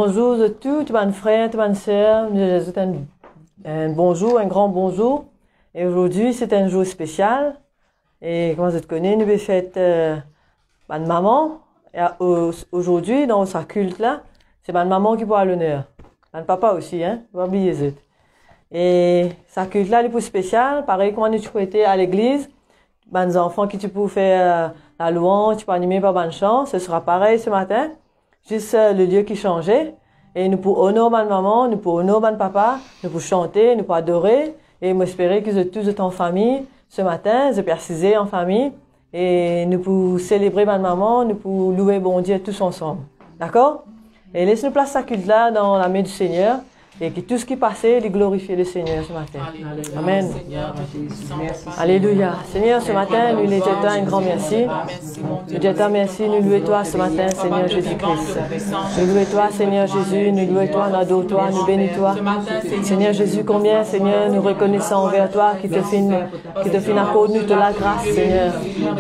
Bonjour de tous mes frères, mes sœurs. Nous souhaitons un bonjour, un grand bonjour. Et aujourd'hui, c'est un jour spécial. Et comme vous connaissez, nous fêtons ma maman. Et aujourd'hui, dans sa culte là, c'est ma maman qui prend l'honneur. Mon papa aussi, hein, pas oublier ça. Et sa culte là, est plus spécial. Pareil, comme nous été à l'église, mes enfants qui tu peux faire la louange, tu peux animer par bonne chance, ce sera pareil ce matin. Juste le lieu qui changeait. Et nous pouvons honorer ma maman, nous pouvons honorer mon papa, nous pouvons chanter, nous pouvons adorer. Et m'espérer que vous êtes tous en famille ce matin, vous persistez en famille. Et nous pouvons célébrer ma maman, nous pouvons louer bon Dieu tous ensemble. D'accord? Et laisse-nous placer sa culte là dans la main du Seigneur. Et que tout ce qui passait, il glorifie le Seigneur ce matin. Amen. Alléluia. Seigneur, ce matin, nous lui disons un grand merci. Nous disons merci, nous louons toi ce matin, Seigneur Jésus-Christ. Nous louons toi, Seigneur Jésus, nous louons toi, nous adorons toi, nous bénissons toi. Seigneur Jésus, combien, Seigneur, nous reconnaissons envers toi qui te fait accorder nous de la grâce, Seigneur.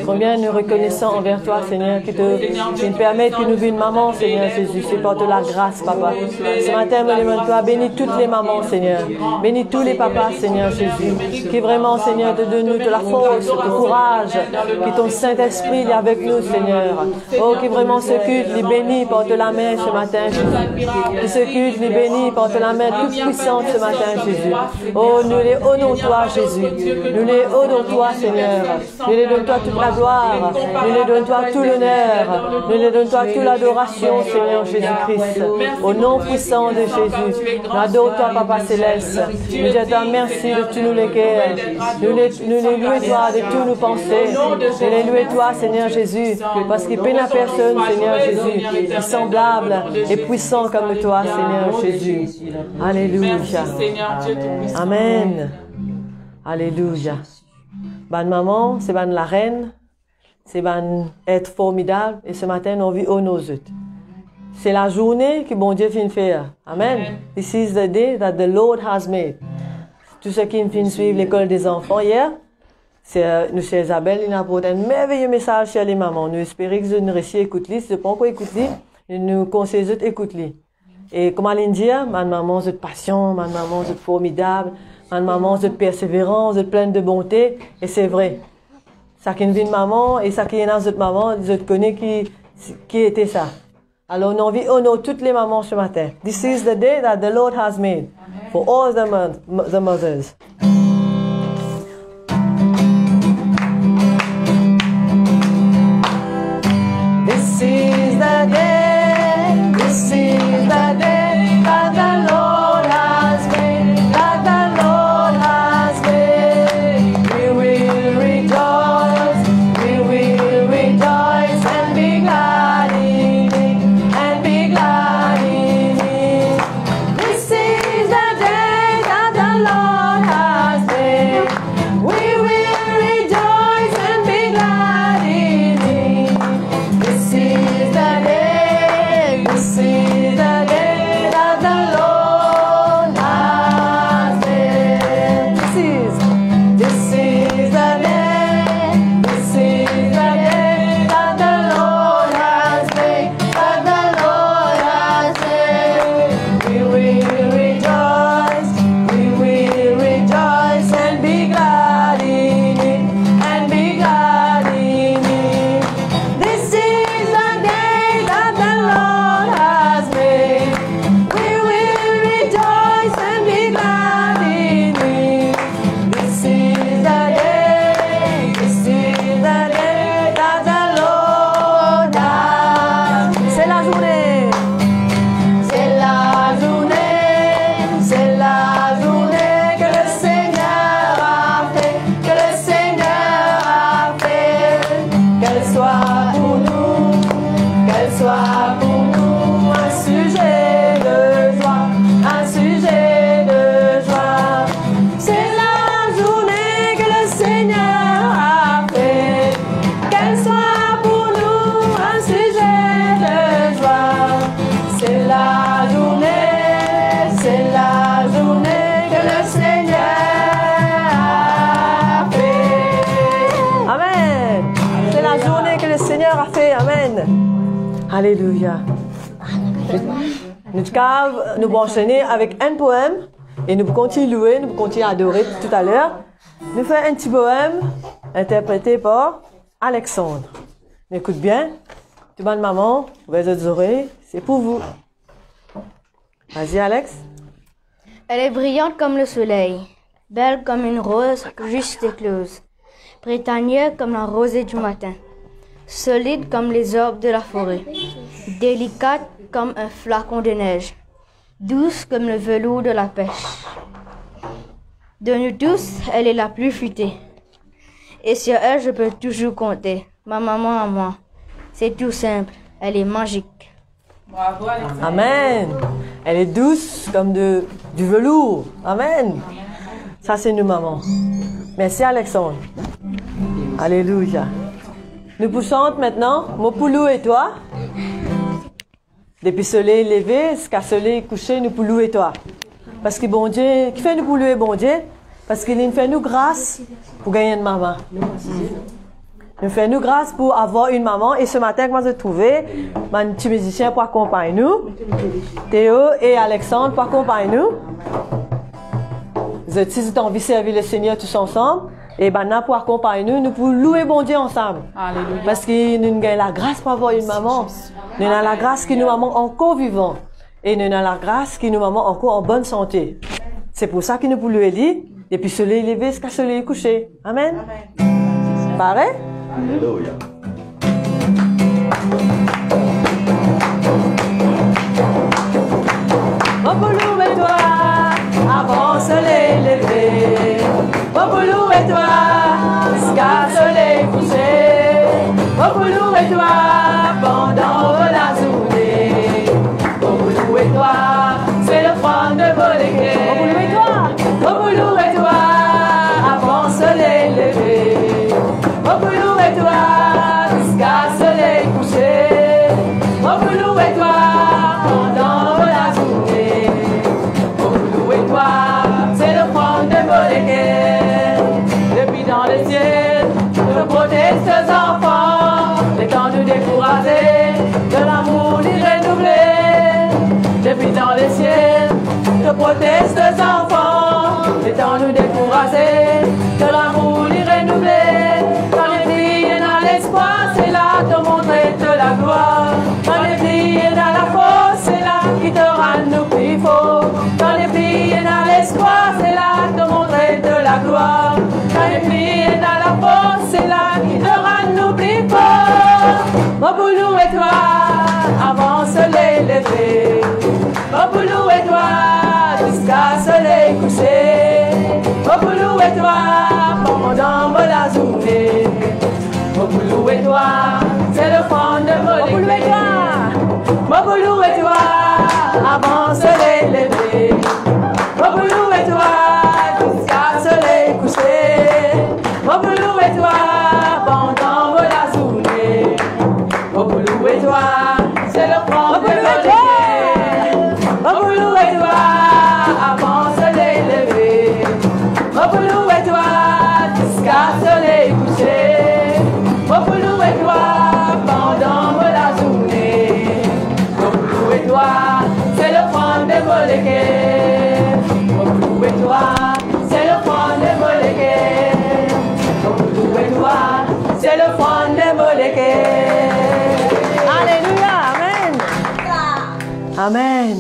Combien nous reconnaissons envers toi, Seigneur, qui te permet que nous vivions maman, Seigneur Jésus. C'est par de la grâce, Papa. Ce matin, me demande toi, bénis toutes les mamans, Seigneur. Bénis tous les papas, Seigneur Jésus. Qui vraiment, Seigneur, te donne de la force, du courage. Que ton Saint-Esprit est avec nous, Seigneur. Oh, qui vraiment ce culte, les bénis, porte la main ce matin, Jésus. Que ce culte, les bénis, porte la main toute puissante ce matin, Jésus. Oh, nous les honorons toi, Jésus. Nous les honorons toi, Seigneur. Nous les donnons toi toute la gloire. Nous les donnons toi tout l'honneur. Nous les donnons toi toute l'adoration, Seigneur Jésus-Christ. Au nom puissant de Jésus. Adore-toi, Papa Céleste. Nous disons merci de tous nous les cœurs. Nous les louons toi de tous nos pensées. Nous les louons toi, Seigneur Jésus. Parce qu'il n'y a personne, Seigneur Jésus, qui est semblable et puissant comme toi, Seigneur Jésus. Alléluia. Amen. Alléluia. Bonne maman, c'est bonne la reine. C'est bonne être formidable. Et ce matin, on vit au nos autres. C'est la journée que bon Dieu vient faire. Amen. This is the day that the Lord has made. Tous ceux qui viennent suivre l'école des enfants hier, nous, chez Isabelle, il a apporté un merveilleux message chez les mamans. Nous espérons que vous réussissez à écouter. Si vous n'avez pas encore écouté, nous conseillons d'écouter. Et comme elle dit, ma maman, vous êtes patient, ma maman, vous êtes formidable, ma maman, vous êtes persévérant, vous êtes pleine de bonté. Et c'est vrai. Ça qui vient de maman et ça qui est dans votre maman, vous connaissez qui était ça. Alors, on envie honorer toutes les mamans ce matin. This is the day that the Lord has made for all the mothers. This is the day, this is the day that the Lord has made, that the Lord has made. We will rejoice and be glad in it. Alléluia. Nous allons enchaîner avec un poème et nous continuons à louer, nous continuons à adorer tout à l'heure. Nous faisons un petit poème interprété par Alexandre. Écoute bien, tu vas de maman, ouvrez les oreilles, c'est pour vous. Vas-y Alex. Elle est brillante comme le soleil, belle comme une rose juste éclose, printanière comme la rosée du matin, solide comme les arbres de la forêt, délicate comme un flacon de neige, douce comme le velours de la pêche. De nous tous, elle est la plus futée, et sur elle je peux toujours compter. Ma maman à moi, c'est tout simple, elle est magique. Bravo, Alexandre. Amen. Elle est douce comme du velours. Amen. Ça, c'est nous, maman. Merci, Alexandre. Alléluia. Nous poussons maintenant, mon poulou et toi. Depuis le soleil levé, jusqu'à le soleil couché, nous poulou et toi. Parce que bon Dieu, qui fait nous poulou et bon Dieu? Parce qu'il fait nous grâce pour gagner une maman. Nous faisons grâce pour avoir une maman. Et ce matin, comment j'ai trouvé un petit musicien pour accompagner nous. Théo et Alexandre pour accompagner nous. Si vous avez envie de servir le Seigneur tous ensemble, et maintenant pour accompagner nous, nous pouvons louer bon Dieu ensemble. Alléluia. Parce que nous avons la grâce pour avoir une maman. Nous avons la grâce que nous maman encore vivant. Et nous avons la grâce que nous maman encore en bonne santé. C'est pour ça que nous pouvons lui dire, depuis le soleil levé jusqu'à le soleil couché. Amen. Pareil? Alléluia. Mon poulou et toi, avant le soleil levé. Mon poulou et toi, jusqu'à le soleil couché. Mon poulou et toi, pendant la journée. Mon poulou et toi, c'est le front de Molégué. Mon poulou et toi, avant le soleil levé. Mon poulou et toi, jusqu'à le soleil couché. Mon poulou et toi, pendant la journée. Mon poulou et toi, c'est le front de Molégué. Depuis dans le ciel, je protège tes enfants. Les temps de décourager, de l'amour renouvelé. Depuis dans le ciel, je protège tes enfants. Les temps de décourager, de l'amour renouvelé. Dans les filles et dans l'espoir, c'est là de montrer de la gloire. Dans les filles et dans la force, c'est là qui te rend nous plus forts. Dans les filles et dans l'espoir, c'est là de montrer de la gloire. Dans les filles et dans la force, c'est là qui te rend nous plus forts. Mon boulot et toi, avant le soleil levé. Mon boulot et toi, jusqu'à le soleil couché. Mon boulot et toi, pendant la journée. Mon boulot et toi, c'est le fond de mon église. Mon boulot et toi, avant le soleil levé. Mon boulot et toi, jusqu'à le soleil couché. Mon boulot et toi, pendant la journée. Mon boulot et toi, c'est le fond de mon église. Mon boulot et toi, avant le soleil levé. Mon boulot et toi, jusqu'à le soleil couché. Mon boulot et toi, pendant la journée. Mon boulot et toi, c'est le front de Molégué. Mon boulot et toi, c'est le front de Molégué. Mon boulot et toi, c'est le front de Molégué. Alléluia, amen. Amen.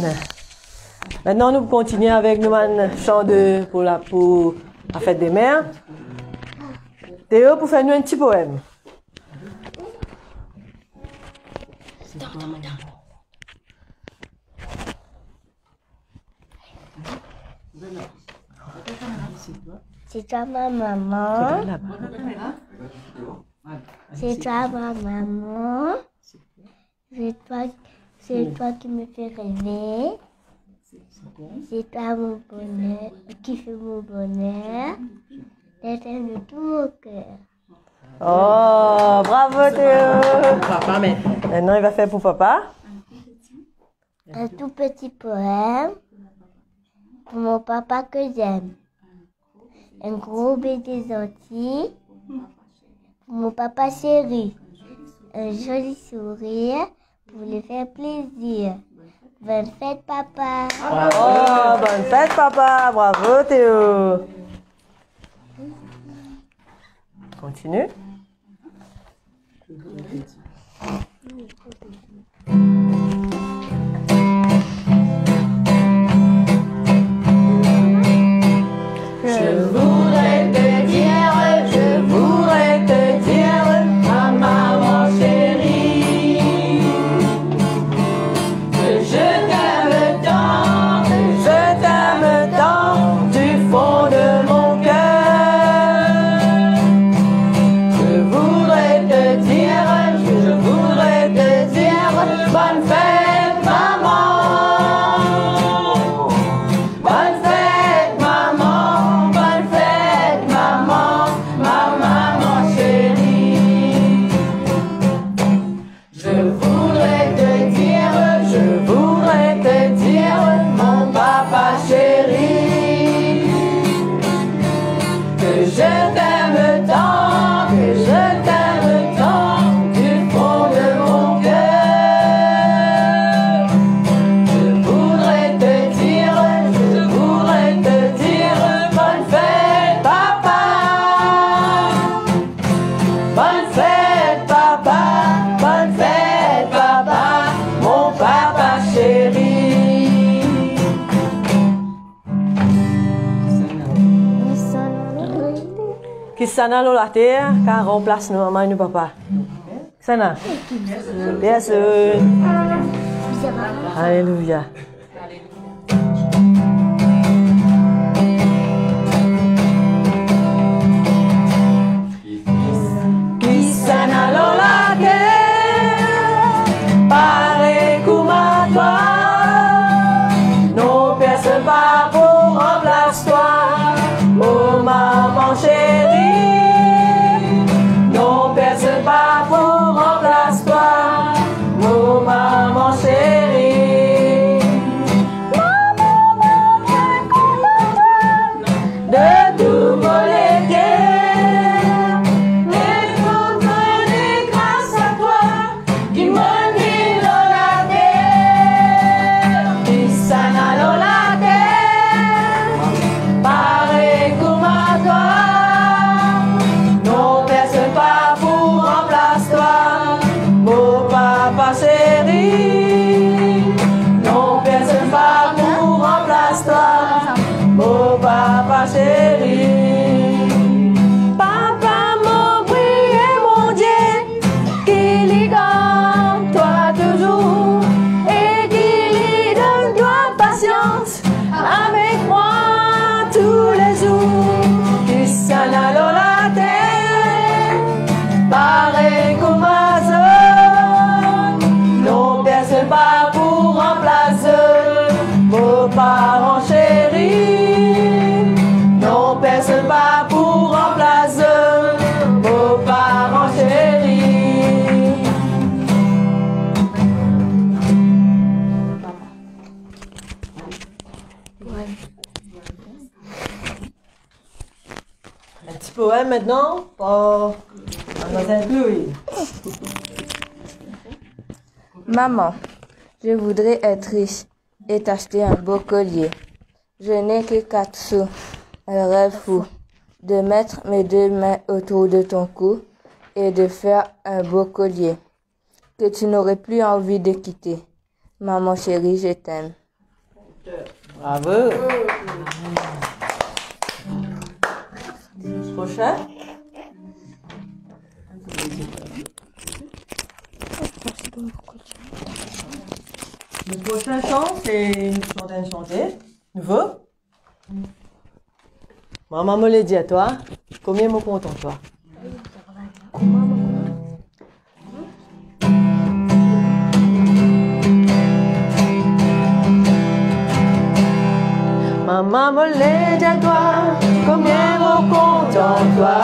Maintenant, nous continuons avec nous un chant pour la fête des mères. Théo, pour faire nous un petit poème. C'est toi ma maman. C'est toi ma maman. C'est toi qui me fais rêver. C'est toi mon bonheur, qui fait mon bonheur. D'être de tout mon cœur. Oh, bravo Théo. Papa, mais maintenant il va faire pour papa. Un tout petit poème pour mon papa que j'aime. Un gros baiser gentil pour mon papa chéri. Un joli sourire pour lui faire plaisir. Bonne fête, papa. Oh, bonne fête, papa. Bravo, Théo. Continue. Je voudrais te dire, ma maman chérie, que je t'aime tant du fond de mon cœur. Je voudrais te dire, bonne fête maman. Bonne fête maman, bonne fête maman, ma maman chérie. Je voudrais te dire, mon papa chéri, que je t'aime tant, du fond de mon cœur. Je voudrais te dire, bonne fête papa, bonne fête papa, bonne fête papa, mon papa chéri. Qui sana lo la terre, car remplace nos maman et nos papa. Sana. Bien sûr. Alléluia. Qui sana lo la terre, pare comme à toi. Non, personne pas pour remplace-toi, oh maman chérie. Non, personne pas pour remplace-toi, oh maman chérie. De tout voler guerre, et pour donner grâce à toi, qui m'a mis dans la terre, qui s'en a dans la terre, pareil comme à toi. Non, personne pas pour remplace-toi, mon papa chéri. Non, personne pas pour remplace-toi, mon papa chéri. Papa, mon prié, mon Dieu, qu'il y garde toi toujours et qu'il y donne toi patience avec moi tous les jours. Qui s'en a dans la terre, pareil comme Amazon. Non, personne pas pour remplacer mon parent chéri. Non, personne pas pour remplacer mon parent chéri. Un petit poème maintenant pour Mademoiselle Chloé. Maman, je voudrais être riche et t'acheter un beau collier. Je n'ai que 4 sous, un rêve fou, de mettre mes 2 mains autour de ton cou et de faire un beau collier que tu n'aurais plus envie de quitter. Maman chérie, je t'aime. Bravo. Prochain. Le prochain chant, c'est une chanteuse chantée. Nouveau. Maman me l'a dit à toi. Combien me compte en toi? Maman me l'a dit à toi. Combien me compte en toi?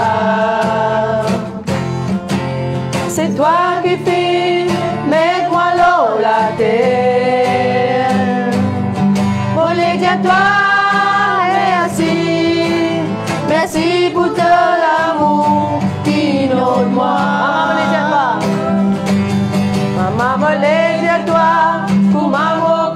C'est toi qui fais mettre moi dans la terre. Me l'a dit à toi. Merci, merci pour ton amour qui nomme moi. Maman me l'a dit à toi. Maman me l'a dit à toi. Pour maman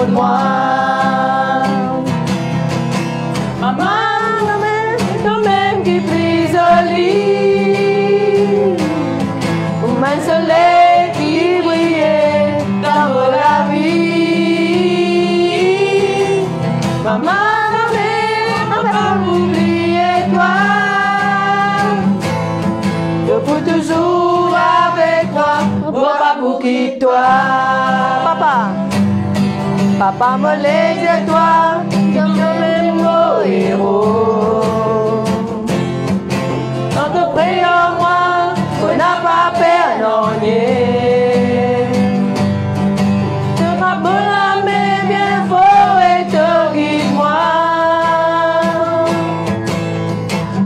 de moi. Maman, toi-même qui prise au lit, ou même soleil qui brillait dans la vie. Maman, on va pas oublier toi, je peux toujours avec toi, on va pas pour quitter toi. Papa me laisse de toi, comme même mon héros. Quand tu pries en moi, on n'a pas peur, non, tu frappes la main bien fort et te guide-moi.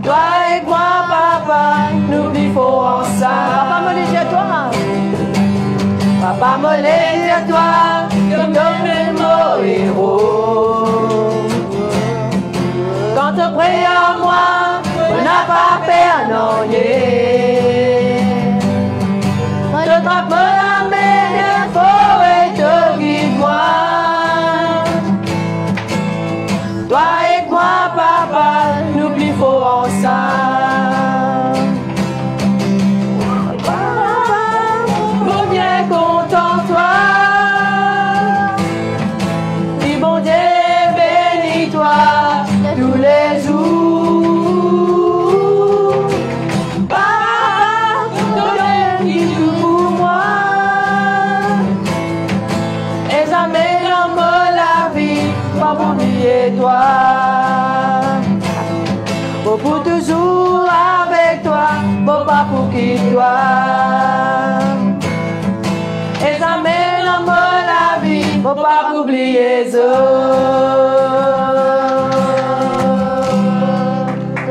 Toi et moi, papa, nous vivons ensemble. Papa me laisse de toi. Papa me laisse de toi, comme même mon héros. Quand tu pries en moi, on n'a pas peur, non, je trappe la main bien fort et te guide-moi. Toi et moi, papa, nous vivons ensemble. Papa, mon bien content toi. Dis bon Dieu, bénis-toi tous les jours. Papa, toi-même qui tout pour moi. Et jamais dans la vie, pas pour oublier toi. Bon pour toujours avec toi, bon pas pour qui toi. Et jamais dans la vie, bon pas pour oublier ça.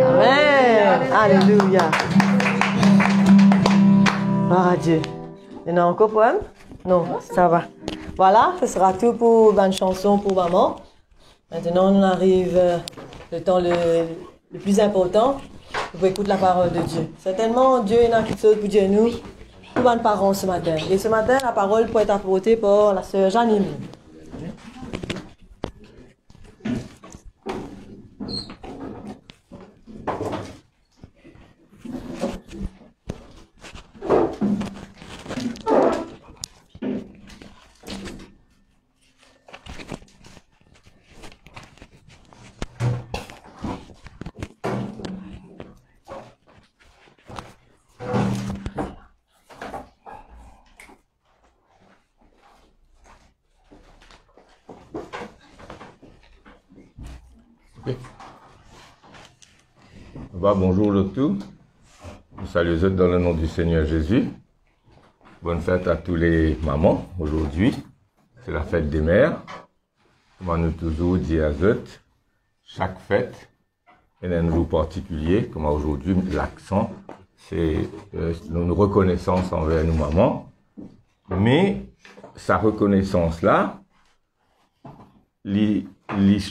Amen. Alléluia. Ah Dieu. Il y en a encore pour elle? Non, ça va. Voilà, ce sera tout pour une chanson pour maman. Maintenant, on arrive le temps le plus important pour écouter la parole de Dieu. Certainement, Dieu est dans quelque chose pour Dieu nous, pour bonnes parents ce matin. Et ce matin, la parole peut être apportée par la sœur Janine. Bonjour le tout. Je salue les autres dans le nom du Seigneur Jésus. Bonne fête à tous les mamans. Aujourd'hui, c'est la fête des mères. Comment nous toujours dire à eux, chaque fête est un jour particulier. Comme aujourd'hui, l'accent, c'est une reconnaissance envers nous mamans. Mais sa reconnaissance-là,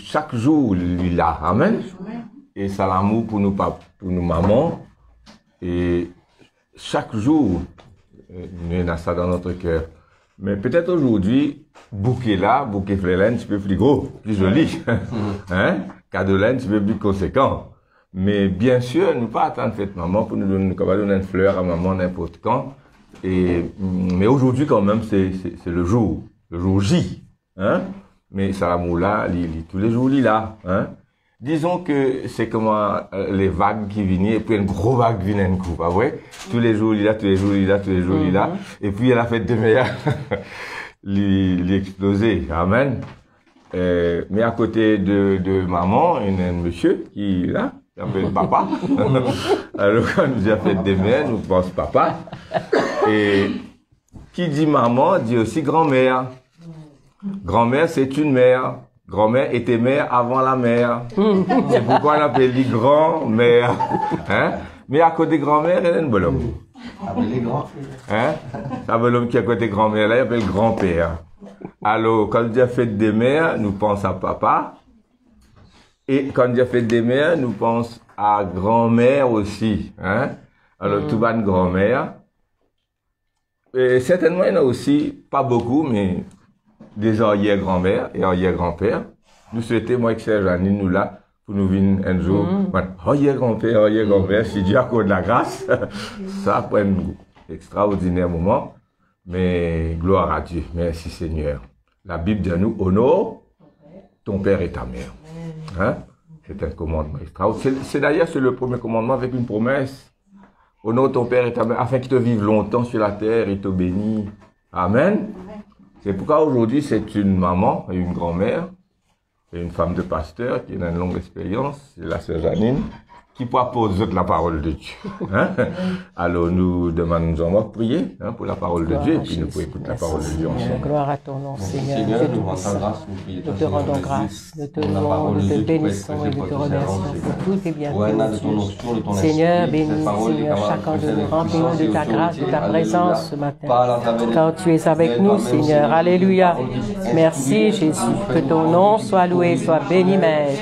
chaque jour, lui là. Amen. Et ça l'amour pour nous mamans. Et chaque jour, nous avons ça dans notre cœur. Mais peut-être aujourd'hui, bouquet là, bouquet fleur un petit peu plus gros, plus joli. Hein? Cadeau là, un petit peu plus conséquent. Mais bien sûr, nous pas attendre fête maman pour nous donner une fleur à maman n'importe quand. Mais aujourd'hui quand même, c'est le jour J. Hein? Mais ça l'amour là, tous les jours, là. Hein? Disons que c'est comme les vagues qui viennent, et puis une grosse vague vient un coup, pas vrai? Tous les jours, là, tous les jours, là, tous les jours, là. Et puis, elle a fait de meilleurs, l'exploser. Amen. Mais à côté de maman, il y a un monsieur qui, là, s'appelle papa. Alors, quand nous avons fait des mères, nous pensons papa. Et qui dit maman, dit aussi grand-mère. Grand-mère, c'est une mère. Grand-mère était mère avant la mère. C'est pourquoi on appelle les grand-mère. Hein? Mais à côté grand-mère, il y a un bonhomme. Hein? Un bonhomme qui est à côté grand-mère, là, il appelle grand-père. Alors, quand Dieu a fait des mères, nous pensons à papa. Et quand Dieu a fait des mères, nous pensons à grand-mère aussi. Hein? Alors, tout va une grand-mère. Et certainement, il y en a aussi, pas beaucoup, mais des arrière-grand-mères et arrière-grand-pères. Nous souhaitons, moi et Sœur Janine, nous là, pour nous venir un jour, arrière-grand-père, arrière-grand-père, si Dieu accorde la grâce, ça après un extraordinaire moment. Mais gloire à Dieu. Merci Seigneur. La Bible dit à nous, honore ton père et ta mère. Hein? C'est un commandement extraordinaire. C'est d'ailleurs le premier commandement avec une promesse. Honore ton père et ta mère afin qu'ils te vivent longtemps sur la terre et te bénissent. Amen. C'est pourquoi aujourd'hui c'est une maman et une grand-mère et une femme de pasteur qui a une longue expérience, c'est la sœur Janine, qui propose la parole de Dieu. Hein? Alors nous demandons à prier pour la parole de Dieu et puis nous pouvons écouter la parole de Dieu ensemble. Gloire à ton nom, Seigneur. Seigneur, nous rendons grâce, nous te rendons grâce, nous te louons, nous te bénissons et nous te remercions pour tout tes bienfaits. Seigneur, bénis, Seigneur, chacun de nous, remplis-nous de ta grâce, de ta présence ce matin. Quand tu es avec nous, Seigneur. Alléluia. Merci, Jésus. Que ton nom soit loué, soit béni, Maître.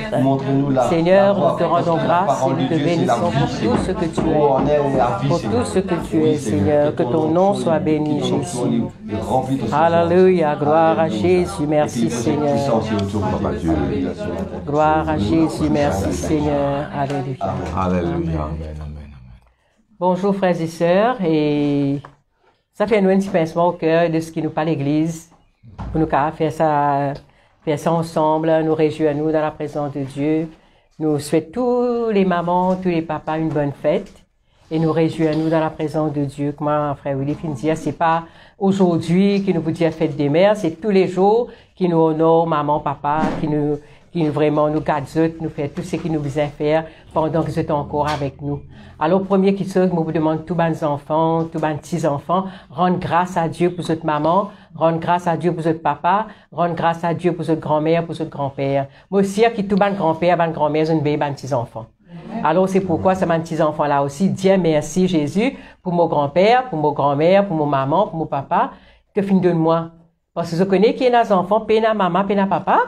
Seigneur, nous te rendons grâce et nous te bénissons pour tout ce que tu es. Pour tout ce que tu es, Seigneur. Que ton nom soit béni, Jésus. Alléluia. Gloire à Jésus. Merci, Seigneur. Gloire à Jésus. Merci, Seigneur. Alléluia. Alléluia. Amen, amen. Bonjour, frères et sœurs. Et ça fait nous un petit pincement au cœur de ce qui nous parle l'Église. Pour nous faire ça ensemble, nous réjouir nous dans la présence de Dieu. Nous souhaitons tous les mamans, tous les papas une bonne fête et nous réjouir nous dans la présence de Dieu. Comme frère Willy vient de dire, c'est pas aujourd'hui qui nous vous dit fête des mères, c'est tous les jours qui nous honore maman, papa, qui vraiment nous garde, nous fait tout ce qui nous besoin faire pendant que vous êtes encore avec nous. Alors, premier qui se, moi vous demande tous les enfants, tous les petits-enfants, rendre grâce à Dieu pour votre maman, rendre grâce à Dieu pour votre papa, rendre grâce à Dieu pour votre grand-mère, pour votre grand-père. Moi aussi, qui tous les grand-père, les grand-mère, une belle, petits-enfants. Alors, c'est pourquoi ces petits-enfants-là aussi, Dieu merci Jésus pour mon grand-père, pour mon grand-mère, pour mon maman, pour mon papa, que fin de moi. Parce que je connais qu'il y a des enfants, puis na maman, puis na papa.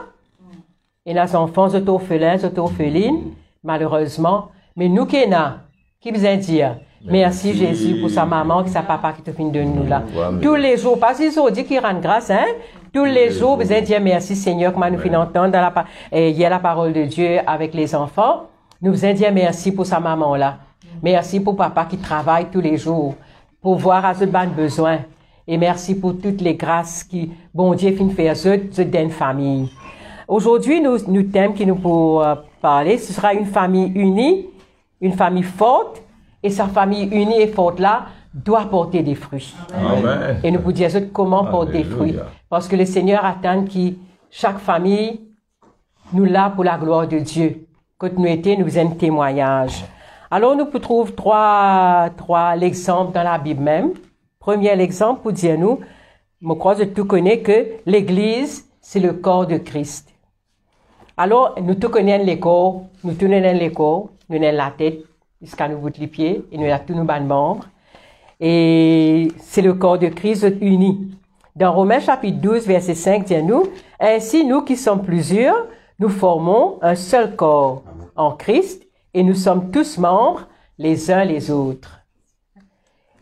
Et les enfants, ils sont orphelins, ils sont orphelines, malheureusement. Mais nous qui sommes, qui besoin dire merci Jésus pour sa maman, et sa papa qui te fin de nous là. Tous les jours, parce qu'ils ont dit qu'ils rendent grâce, hein. Tous les jours, besoin dire merci Seigneur, comme nous finissons d'entendre il y a la parole de Dieu avec les enfants. Nous besoin dire merci pour sa maman là. Merci pour papa qui travaille tous les jours pour voir à ce besoin. Et merci pour toutes les grâces qui, bon Dieu, fin faire d'une famille. Aujourd'hui, nous thème qui nous pour parler, ce sera une famille unie, une famille forte, et sa famille unie et forte là doit porter des fruits. Amen. Et nous vous dire comment porter des fruits. Parce que le Seigneur attend que chaque famille nous l'a pour la gloire de Dieu. Quand nous étions, nous faisons un témoignage. Alors, nous trouvons trois exemples dans la Bible même. Premier exemple pour dire nous, je crois que tu connais que l'Église, c'est le corps de Christ. Alors, nous tous connaissons les corps, nous tenons les corps, nous avons la tête, jusqu'à nous bout les pieds, et nous avons tous nos membres. Et c'est le corps de Christ uni. Dans Romains chapitre 12, verset 5, dit nous, ainsi nous qui sommes plusieurs, nous formons un seul corps en Christ, et nous sommes tous membres les uns les autres.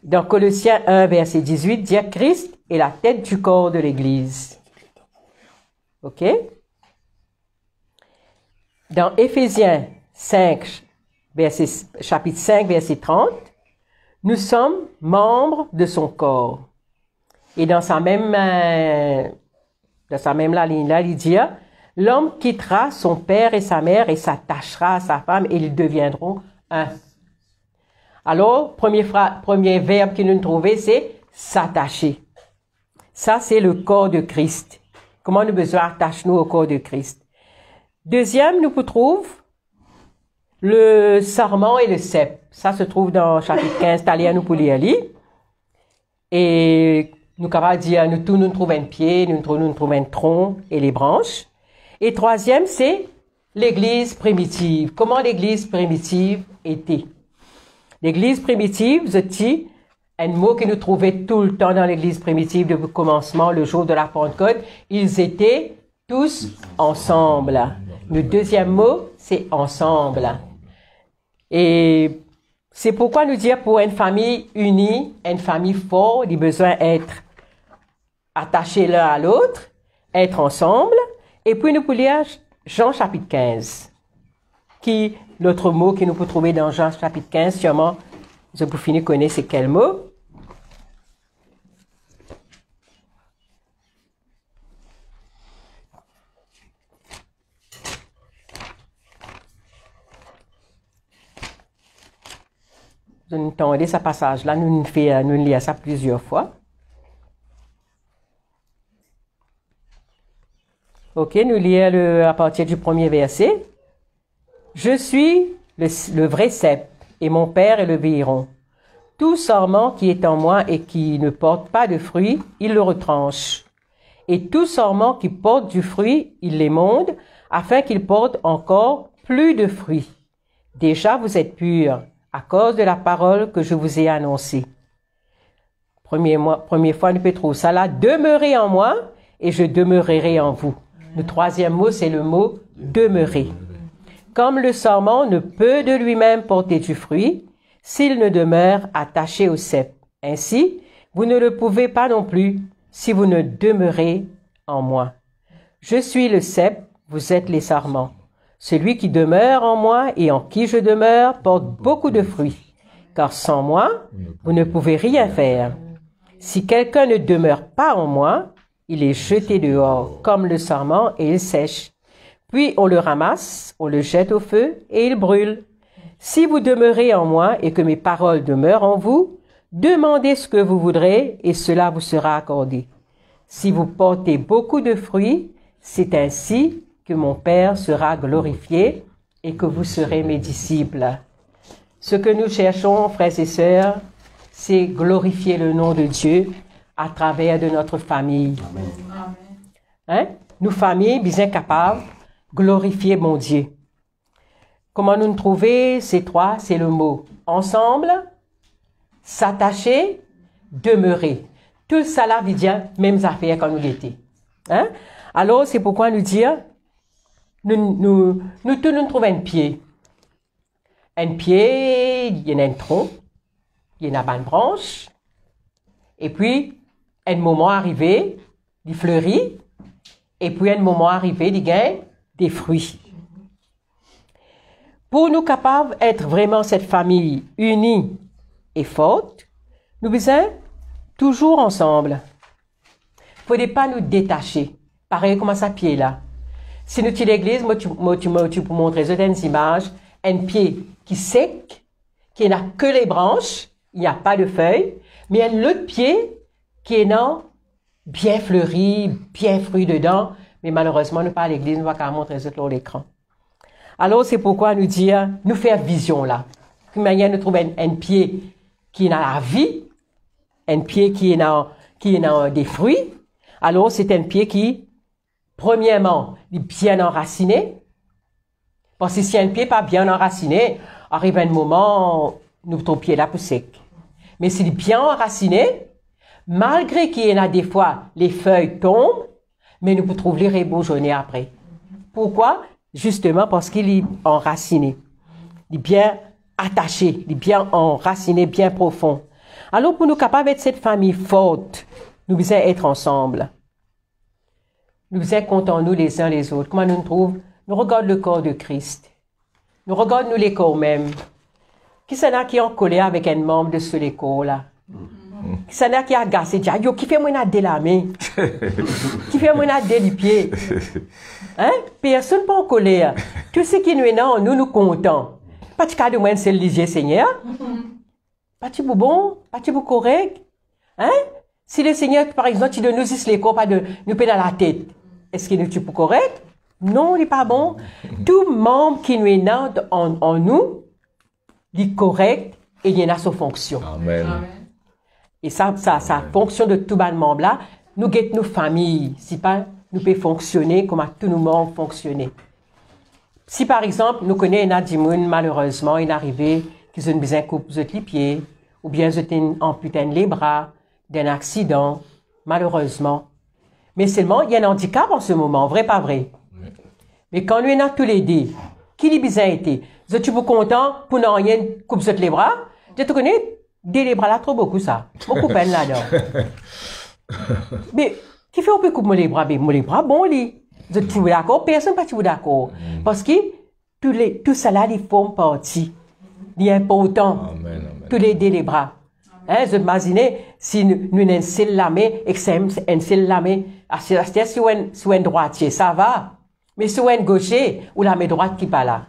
Dans Colossiens 1, verset 18, dit Christ est la tête du corps de l'Église. OK? Dans Éphésiens 5, chapitre 5, verset 30, nous sommes membres de son corps. Et dans sa même ligne-là, il dit, l'homme quittera son père et sa mère et s'attachera à sa femme et ils deviendront un. Alors, premier verbe que nous trouvons, c'est s'attacher. Ça, c'est le corps de Christ. Comment nous besoin attacher nous au corps de Christ? Deuxième, nous trouvons le sarment et le cep. Ça se trouve dans chapitre 15, Talia nous pour lire. Et nous capables dire, nous trouvons un pied, nous trouvons un tronc et les branches. Et troisième, c'est l'église primitive. Comment l'église primitive était? L'église primitive, c'est un mot que nous trouvons tout le temps dans l'église primitive depuis le commencement, le jour de la Pentecôte. Ils étaient tous ensemble. Le deuxième mot, c'est ensemble. Et c'est pourquoi nous dire pour une famille unie, une famille forte, il a besoin d'être attachés l'un à l'autre, être ensemble. Et puis nous pouvons lire Jean chapitre 15, qui, l'autre mot que nous pouvons trouver dans Jean chapitre 15, sûrement, vous pouvez finir connaître c'est quel mot. Vous entendez ce passage-là, nous lisons ça plusieurs fois. Ok, nous lisons à partir du premier verset. Je suis le vrai cep, et mon Père est le vigneron. Tout sarment qui est en moi et qui ne porte pas de fruit, il le retranche. Et tout sarment qui porte du fruit, il l'émonde, afin qu'il porte encore plus de fruits. Déjà vous êtes purs, à cause de la parole que je vous ai annoncée. Première fois, nous pouvons trouver ça là. Demeurez en moi et je demeurerai en vous. Le troisième mot, c'est le mot demeurer. Comme le sarment ne peut de lui-même porter du fruit, s'il ne demeure attaché au cep. Ainsi, vous ne le pouvez pas non plus si vous ne demeurez en moi. Je suis le cep, vous êtes les sarments. Celui qui demeure en moi et en qui je demeure porte beaucoup de fruits, car sans moi, vous ne pouvez rien faire. Si quelqu'un ne demeure pas en moi, il est jeté dehors comme le sarment et il sèche. Puis on le ramasse, on le jette au feu et il brûle. Si vous demeurez en moi et que mes paroles demeurent en vous, demandez ce que vous voudrez et cela vous sera accordé. Si vous portez beaucoup de fruits, c'est ainsi que mon Père sera glorifié et que vous serez mes disciples. Ce que nous cherchons, frères et sœurs, c'est glorifier le nom de Dieu à travers de notre famille. Hein? Nous, familles, bien capables, glorifier mon Dieu. Comment nous trouver ces trois? C'est le mot ensemble, s'attacher, demeurer. Tout ça là veut dire mêmes affaires quand nous l'étions. Hein? Alors, c'est pourquoi nous dire nous trouvons un pied. Un pied, il y en a un tronc, il y en a une branche, et puis, un moment arrivé, il fleurit, et puis un moment arrivé, il gagne des fruits. Pour nous capables d'être vraiment cette famille unie et forte, nous besoin toujours ensemble. Il ne faut pas nous détacher. Pareil comme ça, pied là. Si nous sommes l'église, moi, tu peux montrer des images, un pied qui est sec, qui n'a que les branches, il n'y a pas de feuilles, mais un autre pied qui est non, bien fleuri, bien fruit dedans, mais malheureusement, nous pas à l'église, nous ne pouvons pas montrer ça sur l'écran. Alors, c'est pourquoi nous dire, nous faire vision là. Une manière de trouver un pied qui a la vie, un pied qui a des fruits. Alors, c'est un pied qui, premièrement, est bien enraciné. Parce que si un pied pas bien enraciné, arrive un moment, notre pied là pour sec. Mais s'il est bien enraciné, malgré qu'il y en a des fois, les feuilles tombent, mais nous pouvons trouver les bourgeonner après. Pourquoi? Justement parce qu'il est enraciné. Il est bien attaché, il est bien enraciné, bien profond. Alors, pour nous capables d'être cette famille forte, nous devons être ensemble. Nous devons compter nous les uns les autres. Comment nous trouvons? Nous regardons le corps de Christ. Nous regardons nous les corps même. Qui s'en a qui est en colère avec un membre de ce corps là? Qui s'en a qui a agacé, dit, yo, qui fait moi nader la main? Qui fait moi nader les pieds? Hein? Personne pas en colère. Tout ce qui nous est là, nous comptons. Pas de cas de moins, c'est le lisier, Seigneur. Pas de bon, pas de correct. Hein? Si le Seigneur, par exemple, tu nous dis les corps, pas de nous paie dans la tête. Est-ce qu'il nous tue pour correct? Non, il n'est pas bon. Tout membre qui nous est là en nous, il est correct et il y en a sa fonction. Amen. Et ça fonction de tout le membre là, nous guettons nos familles. Si pas, nous pouvons fonctionner comme tous nos membres fonctionner. Si par exemple, nous connaissons un adimoun, malheureusement, il est arrivé qu'ils ont besoin de couper les pieds, ou bien ils ont amputé les bras d'un accident, malheureusement. Mais seulement, il y a un handicap en ce moment, vrai, pas vrai. Mais quand nous sommes tous les deux, qui les besoin été? Vous êtes content pour ne rien couper les bras? Tu te connais? Dès les bras là, trop beaucoup ça. Beaucoup peine là-dedans. Mais, Qui fait, on peut couper les bras, mais les bras, bon, vous êtes d'accord? Personne n'est pas d'accord. Parce que tout ça là, ils forment partie. Il est important. Amen. Tous les bras. Hein, vous imaginez, si nous avons une seule lame, et que c'est une seule lame, c'est sur un droitier, ça va. Mais sur un gaucher, ou la main droite qui pas là.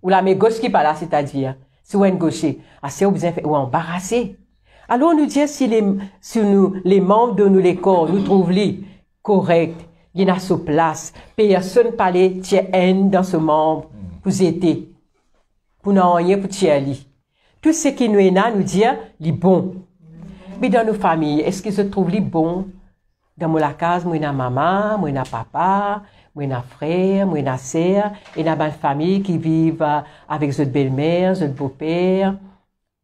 Ou la main gauche qui pas là, c'est-à-dire, sur un gaucher. C'est ou embarrassé. Alors, nous disons, si les membres de nous, les corps, nous trouvent corrects, il y a sur place, personne parler, tiens, haine dans ce membre, pour aider, pour n'en rien, pour tiens, tout ce qui nous est là, nous dit, les bons. Mais dans nos familles, est-ce qu'ils se trouvent les bons? Dans mon case, moi, na maman, moi, na papa, moi, na frère, moi, na sœur, et dans ma famille qui vivent avec votre belle-mère, votre beau-père,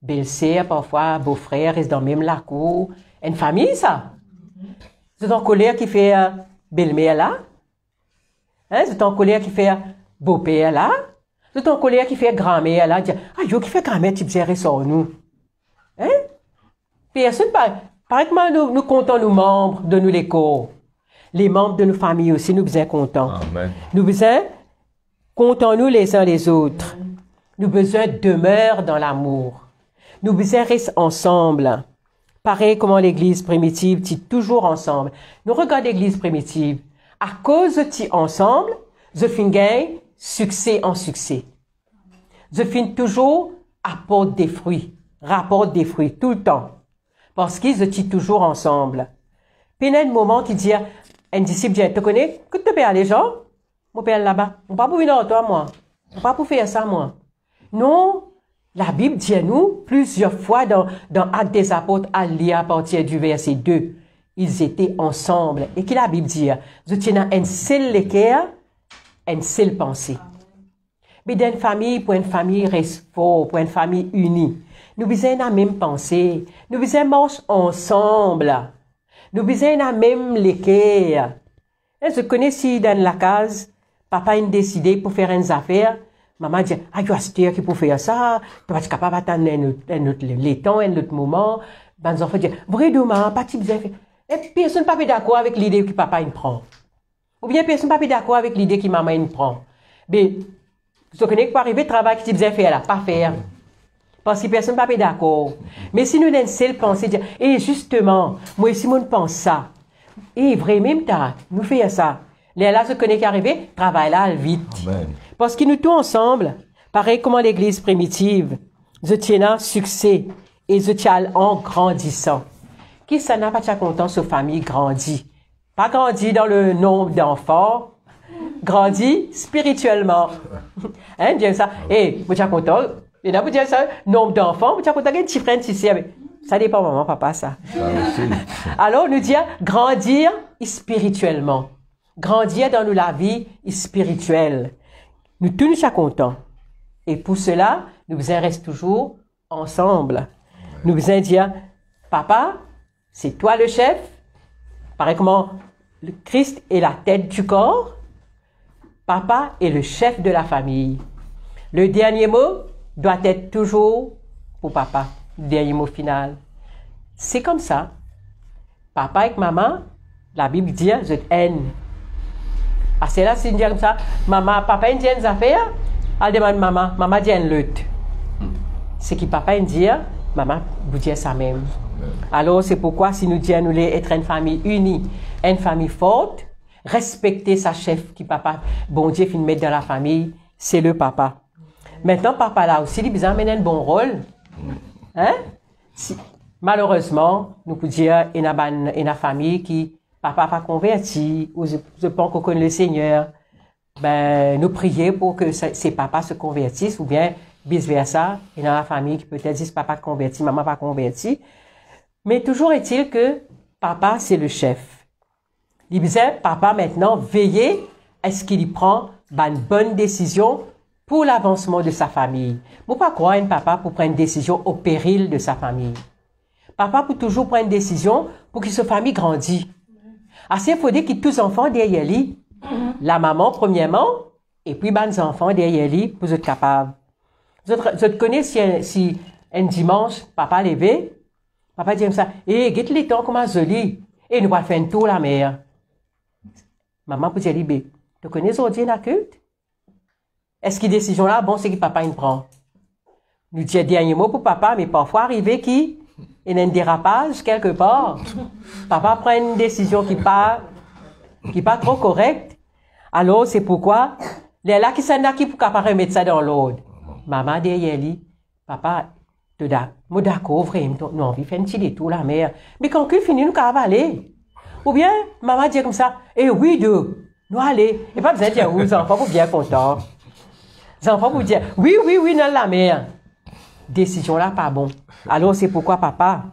belle-sœur, parfois, beau-frère, restent dans même la cour. Une famille, ça. C'est en colère qui fait belle-mère là. Hein? C'est en colère qui fait beau-père là. C'est en colère qui fait grand-mère là. Yo, qui fait grand-mère, tu faisais sur nous. Hein? Personne, pareil que nous comptons nos membres de nous les corps. Les membres de nos familles aussi, nous besoin contents. Amen. Nous besoin comptons-nous les uns les autres. Nous besoin demeure dans l'amour. Nous besoin rester ensemble. Pareil comment l'église primitive dit toujours ensemble. Nous regardons l'église primitive. À cause de ensemble, je finis succès en succès. Je finis toujours apporte des fruits, rapporte des fruits tout le temps. Parce qu'ils étaient toujours ensemble. Puis il y a un moment qui dit, un disciple dit, tu connais, que tu peux aller, gens? Mon père là-bas. On ne peut pas pour venir à toi, moi. On ne peut pas pour faire ça, moi. Non. La Bible dit à nous, plusieurs fois dans Actes des Apôtres, à lire à partir du verset 2, ils étaient ensemble. Et que la Bible dit, je tiens un seul équerre, une seule pensée. Mais dans une famille, pour une famille reste fort, pour une famille unie, nous besoin la même pensée. Nous besoin marcher ensemble. Nous besoin la même équerre. Je connais si dans la case, papa a décidé pour faire une affaire. Maman dit, tu as ce qui pour faire ça, tu vas être capable d'attendre les temps, un autre moment. Les enfants disent, vraiment, pas tu besoin faire. Et personne n'est pas d'accord avec l'idée que papa il prend. Ou bien personne n'est pas d'accord avec l'idée que maman il prend. Mais, vous connaissez pour arriver au travail que tu besoin faire là, pas faire. Parce que personne n'est pas d'accord. Mais si nous avons une seule pensée, dire, et justement, moi si moi pense ça, et vraiment, nous faisons ça. Là, je connais qui arrivé, travaille là, vite. Amen. Parce que nous tous ensemble, pareil comme l'église primitive, je tiens un succès et je tiens en grandissant. Qui ça n'a pas de content, sa famille grandit. Pas grandit dans le nombre d'enfants, grandit spirituellement. Hein, bien ça. Et, vous êtes content, et là, vous dites ça, nombre d'enfants, vous êtes content, il y a un petit frère ici. Ça dépend maman, papa, ça. Alors, nous disons, grandir spirituellement. Grandir dans la vie spirituelle. Nous tous nous sommes contents. Et pour cela, nous devons rester toujours ensemble. Nous devons dire, papa, c'est toi le chef. Pareil comment le Christ est la tête du corps. Papa est le chef de la famille. Le dernier mot doit être toujours pour papa. Le dernier mot final. C'est comme ça. Papa et maman, la Bible dit, je t'aime. Ah, c'est là, si on dit comme ça, maman, papa, il dit une affaire, elle demande maman dit une lutte. C'est que papa, il dit, maman, vous dites ça même. Alors, c'est pourquoi, si nous disons, nous voulons être une famille unie, une famille forte, respecter sa chef, qui papa, bon Dieu, finit mettre dans la famille, c'est le papa. Maintenant, papa, là aussi, il a besoin de un bon rôle. Hein? Malheureusement, nous pouvons dire, il y a une famille qui, papa pas converti, ou je pense qu'on connaît le Seigneur, ben, nous prier pour que ses papas se convertissent, ou bien vice-versa, et dans la famille qui peut-être dit papa converti, maman pas converti. Mais toujours est-il que papa, c'est le chef. Il disait, papa maintenant, veillez à ce qu'il prend une bonne décision pour l'avancement de sa famille. Faut pas croire un papa pour prendre une décision au péril de sa famille. Papa peut toujours prendre une décision pour que sa famille grandisse. Assez, il faut dire que tous les enfants derrière lui, la maman premièrement, et puis les enfants derrière lui pour être capables. Je te connais si un dimanche, papa levé, papa dit comme ça, guette les temps comment joli. Et nous va faire un tour la mère. Maman peut dire, Libé, tu connais aujourd'hui la culte? Est-ce qu'il décision là, bon, c'est que papa il prend? Nous disons dernier mot pour papa, mais parfois arrivé qui? Il y a un dérapage quelque part. Papa prend une décision qui pas trop correcte. Alors, c'est pourquoi, les là qui sont là qui pour remettre ça dans l'ordre. Maman derrière lui, papa, moi d'accord, vraiment, nous envie de faire un petit détour la mère. Mais quand il finit, nous cavaler. Ou bien, maman dit comme ça, eh oui, nous aller. Et pas besoin de dire, les enfants, vous bien contents. Les enfants, vous dire, oui, dans la mère. Décision là, pas bon. Alors, c'est pourquoi papa,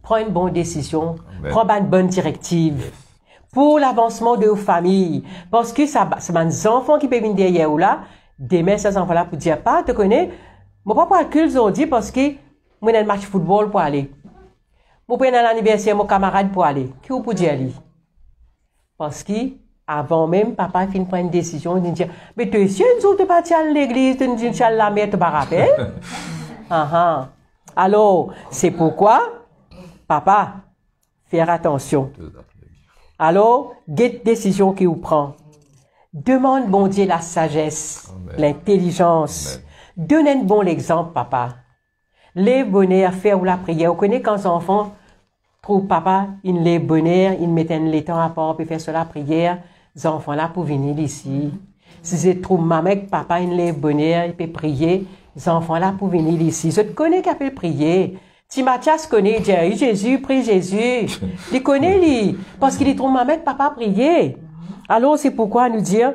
prend une bonne décision, prend une bonne directive pour l'avancement de vos familles. Parce que c'est mes enfants qui peuvent venir derrière ou là, demain, ces enfants-là, pour dire, pas, tu connais, moi, pas pour accueillir aujourd'hui parce que moi, j'ai un match football pour aller. Moi, prends l'anniversaire, mon camarade pour aller. Qui vous peut dire, lui? Parce que, avant même, papa fin prendre une décision, il dit, mais tu es sûr, nous autres, partir à l'église, tu nous dis, la mère, tu vas rappeler? Alors, c'est pourquoi, papa, faire attention. Alors, quelle décision qu'il vous prend? Demande bon Dieu la sagesse, l'intelligence. Donne un bon exemple, papa. Les bonheurs, faire ou la prière. Vous connaissez quand les enfants trouvent papa, ils les bonheurs, ils mettent un temps à part pour faire sur la prière. Les enfants là pour venir ici. Si ils trouvent maman et papa, ils les bonheurs, ils peuvent prier. Les enfants là pour venir ici. Je te connais qui peut prier. Si Mathias connaît, il dit, Jésus, prie Jésus. Il connaît, lui. Parce qu'il trouve maman et papa prier. Alors, c'est pourquoi nous dire,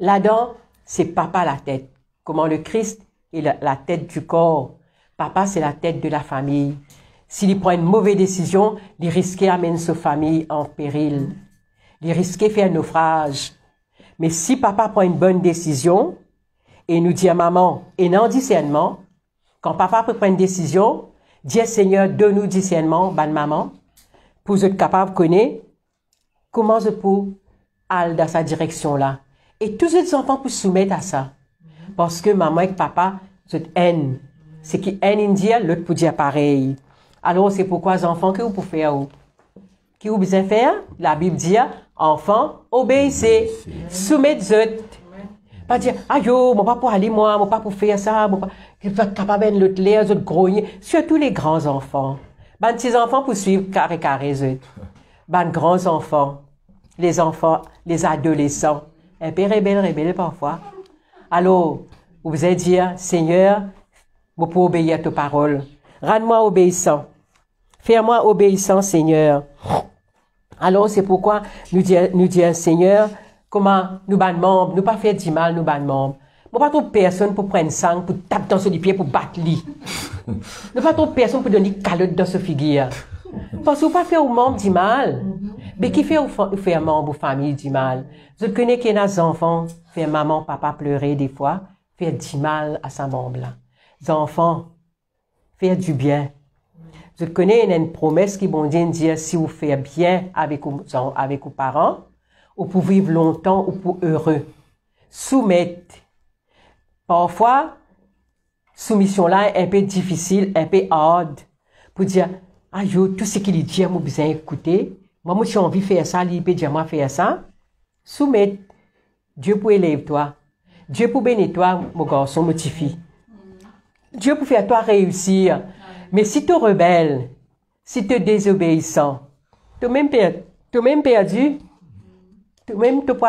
là-dedans, c'est papa la tête. Comment le Christ est la tête du corps. Papa, c'est la tête de la famille. S'il prend une mauvaise décision, il risque d'amener sa famille en péril. Il risque de faire un naufrage. Mais si papa prend une bonne décision, et nous dit à maman, et non discernement, quand papa peut prendre une décision, dis Seigneur, donne-nous discernement, bonne maman, pour être capable de connaître comment je peux aller dans sa direction-là. Et tous les enfants peuvent soumettre à ça. Parce que maman et papa, c'est haine. C'est qui haine indien, l'autre peut dire pareil. Alors, c'est pourquoi les enfants, que vous pouvez faire? Qui vous besoin faire? La Bible dit, enfants, obéissez, soumettez-vous. Pas dire, aïe, mon pas pour aller, mon pas pour faire ça, mon pas, qu'il va capable de l'autre l'air, l'autre grogner. Surtout les grands enfants. Ben, petits enfants pour suivre carré, ben, grands enfants, les adolescents, un peu rebelles parfois. Alors, vous allez dire, Seigneur, je peux obéir à tes paroles. Rends-moi obéissant. Fais-moi obéissant, Seigneur. Alors, c'est pourquoi nous disons, Seigneur, comment nous ban membres, nous pas faire du mal, nous ban membres. Nous pas trop personne pour prendre sang, pour taper dans ce pied, pour battre lui. Nous pas trop personne pour donner calotte dans ce figure. Parce que vous pas faire aux membres du mal. Mais qui fait faire membre aux familles du mal? Je connais qu'il y a des enfants, faire maman, papa pleurer des fois, faire du mal à sa membre là. Les enfants, faire du bien. Je connais une promesse qui bon Dieu dit, si vous faites bien avec vos parents, ou pour vivre longtemps, ou pour heureux. Soumettre. Parfois, soumission là est un peu difficile, un peu hard, pour dire, aïe, tout ce qu'il dit, moi, besoin écouter. Moi, j'ai envie de faire ça, il peut dire, moi, faire ça. Soumettre. Dieu pour élever toi. Dieu pour bénir toi, mon garçon, mon petit fille. Dieu pour faire toi réussir. Mais si tu es rebelle, si tu es désobéissant, tu es même perdu. Toi-même, tu peux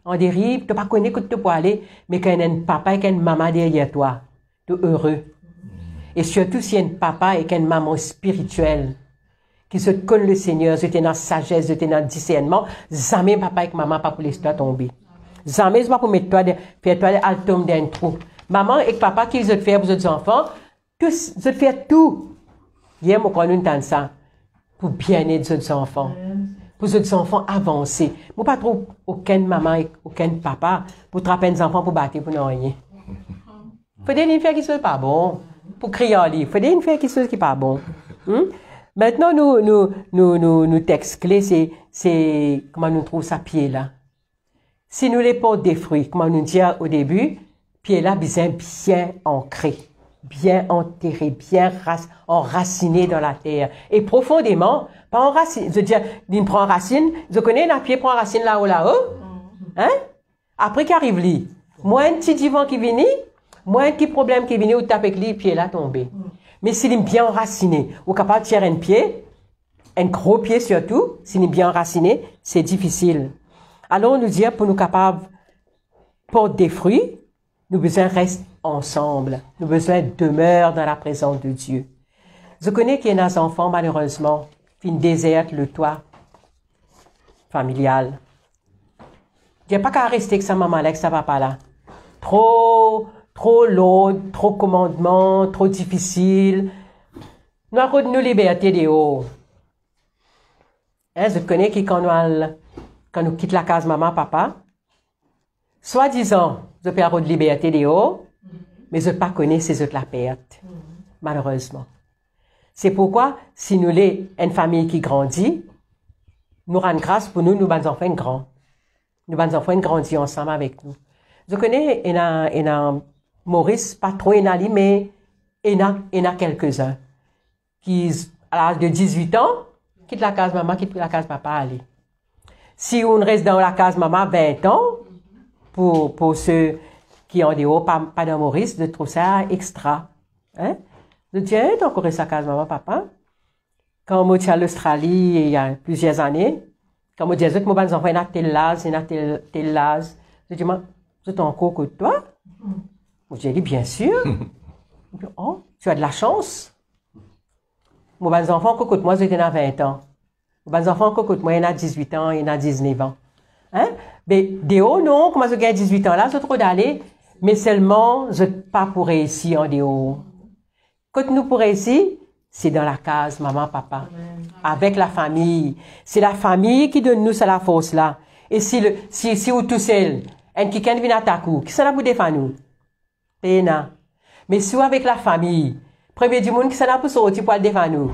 en dérive, tu ne connais pas que tu peux aller, mais quand il y a un papa et une maman derrière toi, tu es heureux. Et surtout s'il y a un papa et une maman spirituelle, qui se connaissent le Seigneur, qui sont dans la sagesse, qui sont dans le discernement, jamais papa et maman pas pour laisser toi tomber. Jamais pas pour mettre toi, faire toi à tomber dans un trou. Maman et papa qui veulent faire pour les enfants, tous, ils veulent faire tout. Hier, moi, quand nous entendons ça, pour bien aider les enfants. Pour les enfants avancer. Moi, pas trop aucune maman et aucun papa pour trapper les enfants pour battre pour non rien. Faut dire une faire qui soit pas bon. Pour crier en livre. Faut dire une faire qui soit qui pas bon. Maintenant, nous textes clés, c'est comment nous trouvons ça pied là. Si nous les portons des fruits, comme nous dit au début, pied là, bien ancré. bien enterré, bien enraciné dans la terre. Et profondément, pas enraciné. Je veux dire, il prend racine, je connais un pied prend racine là-haut, hein? Après qu'arrive lui, moins un petit divan qui vient, moins un petit problème qui vient, ou tape avec lui, pied là tombé. Mais s'il est bien enraciné, ou capable de tirer un pied, un gros pied surtout, s'il est bien enraciné, c'est difficile. Alors, on nous dit, pour nous capables porter des fruits, nous besoin rester ensemble. Nous besoin demeurer dans la présence de Dieu. Je connais qu'il y a des enfants, malheureusement, qui désertent le toit familial. Il n'y a pas qu'à rester avec sa maman là, avec sa papa là. Trop lourd, trop commandement, trop difficile. Nous avons nos libertés de haut. Hein, je connais que quand nous quittons la case maman, papa, soi-disant, je peux avoir de liberté de haut, mais je ne pas connais ces autres la perte, malheureusement. C'est pourquoi, si nous sommes une famille qui grandit, nous rendons grâce pour nous, nos enfants grands. Nos enfants grandissent ensemble avec nous. Je connais, il y a Maurice, pas trop Enali, mais il y a quelques-uns qui, à l'âge de 18 ans, quittent la case maman, quittent la case papa, allez. Si on reste dans la case maman 20 ans, pour ceux qui ont des hauts, pas dans Maurice, je trouve ça extra. Hein? Je dis, t'as encore sa case maman, papa? Quand je suis à l'Australie, il y a plusieurs années, quand je dis que mes enfants, ils ont tel âge, je dis, je t'en encore que toi? Je dis, bien sûr. Oh, tu as de la chance. Mes enfants, que moi, j'étais à 20 ans. Mes enfants, que moi, il y en a 18 ans, il y en a 19 ans. Hein? Mais Déo, non, comment je gagne 18 ans là, c'est trop d'aller, mais seulement, je pas pour réussir en Déo. Quand nous pour réussir, c'est dans la case, maman, papa, avec la famille. C'est la famille qui donne nous la force là. Et si ou tout seul, un qui vient attaquer, qui s'en a pour défendre nous? Péna. Mais si ou avec la famille, premier du monde qui s'en a pour sortir pour le défendre nous?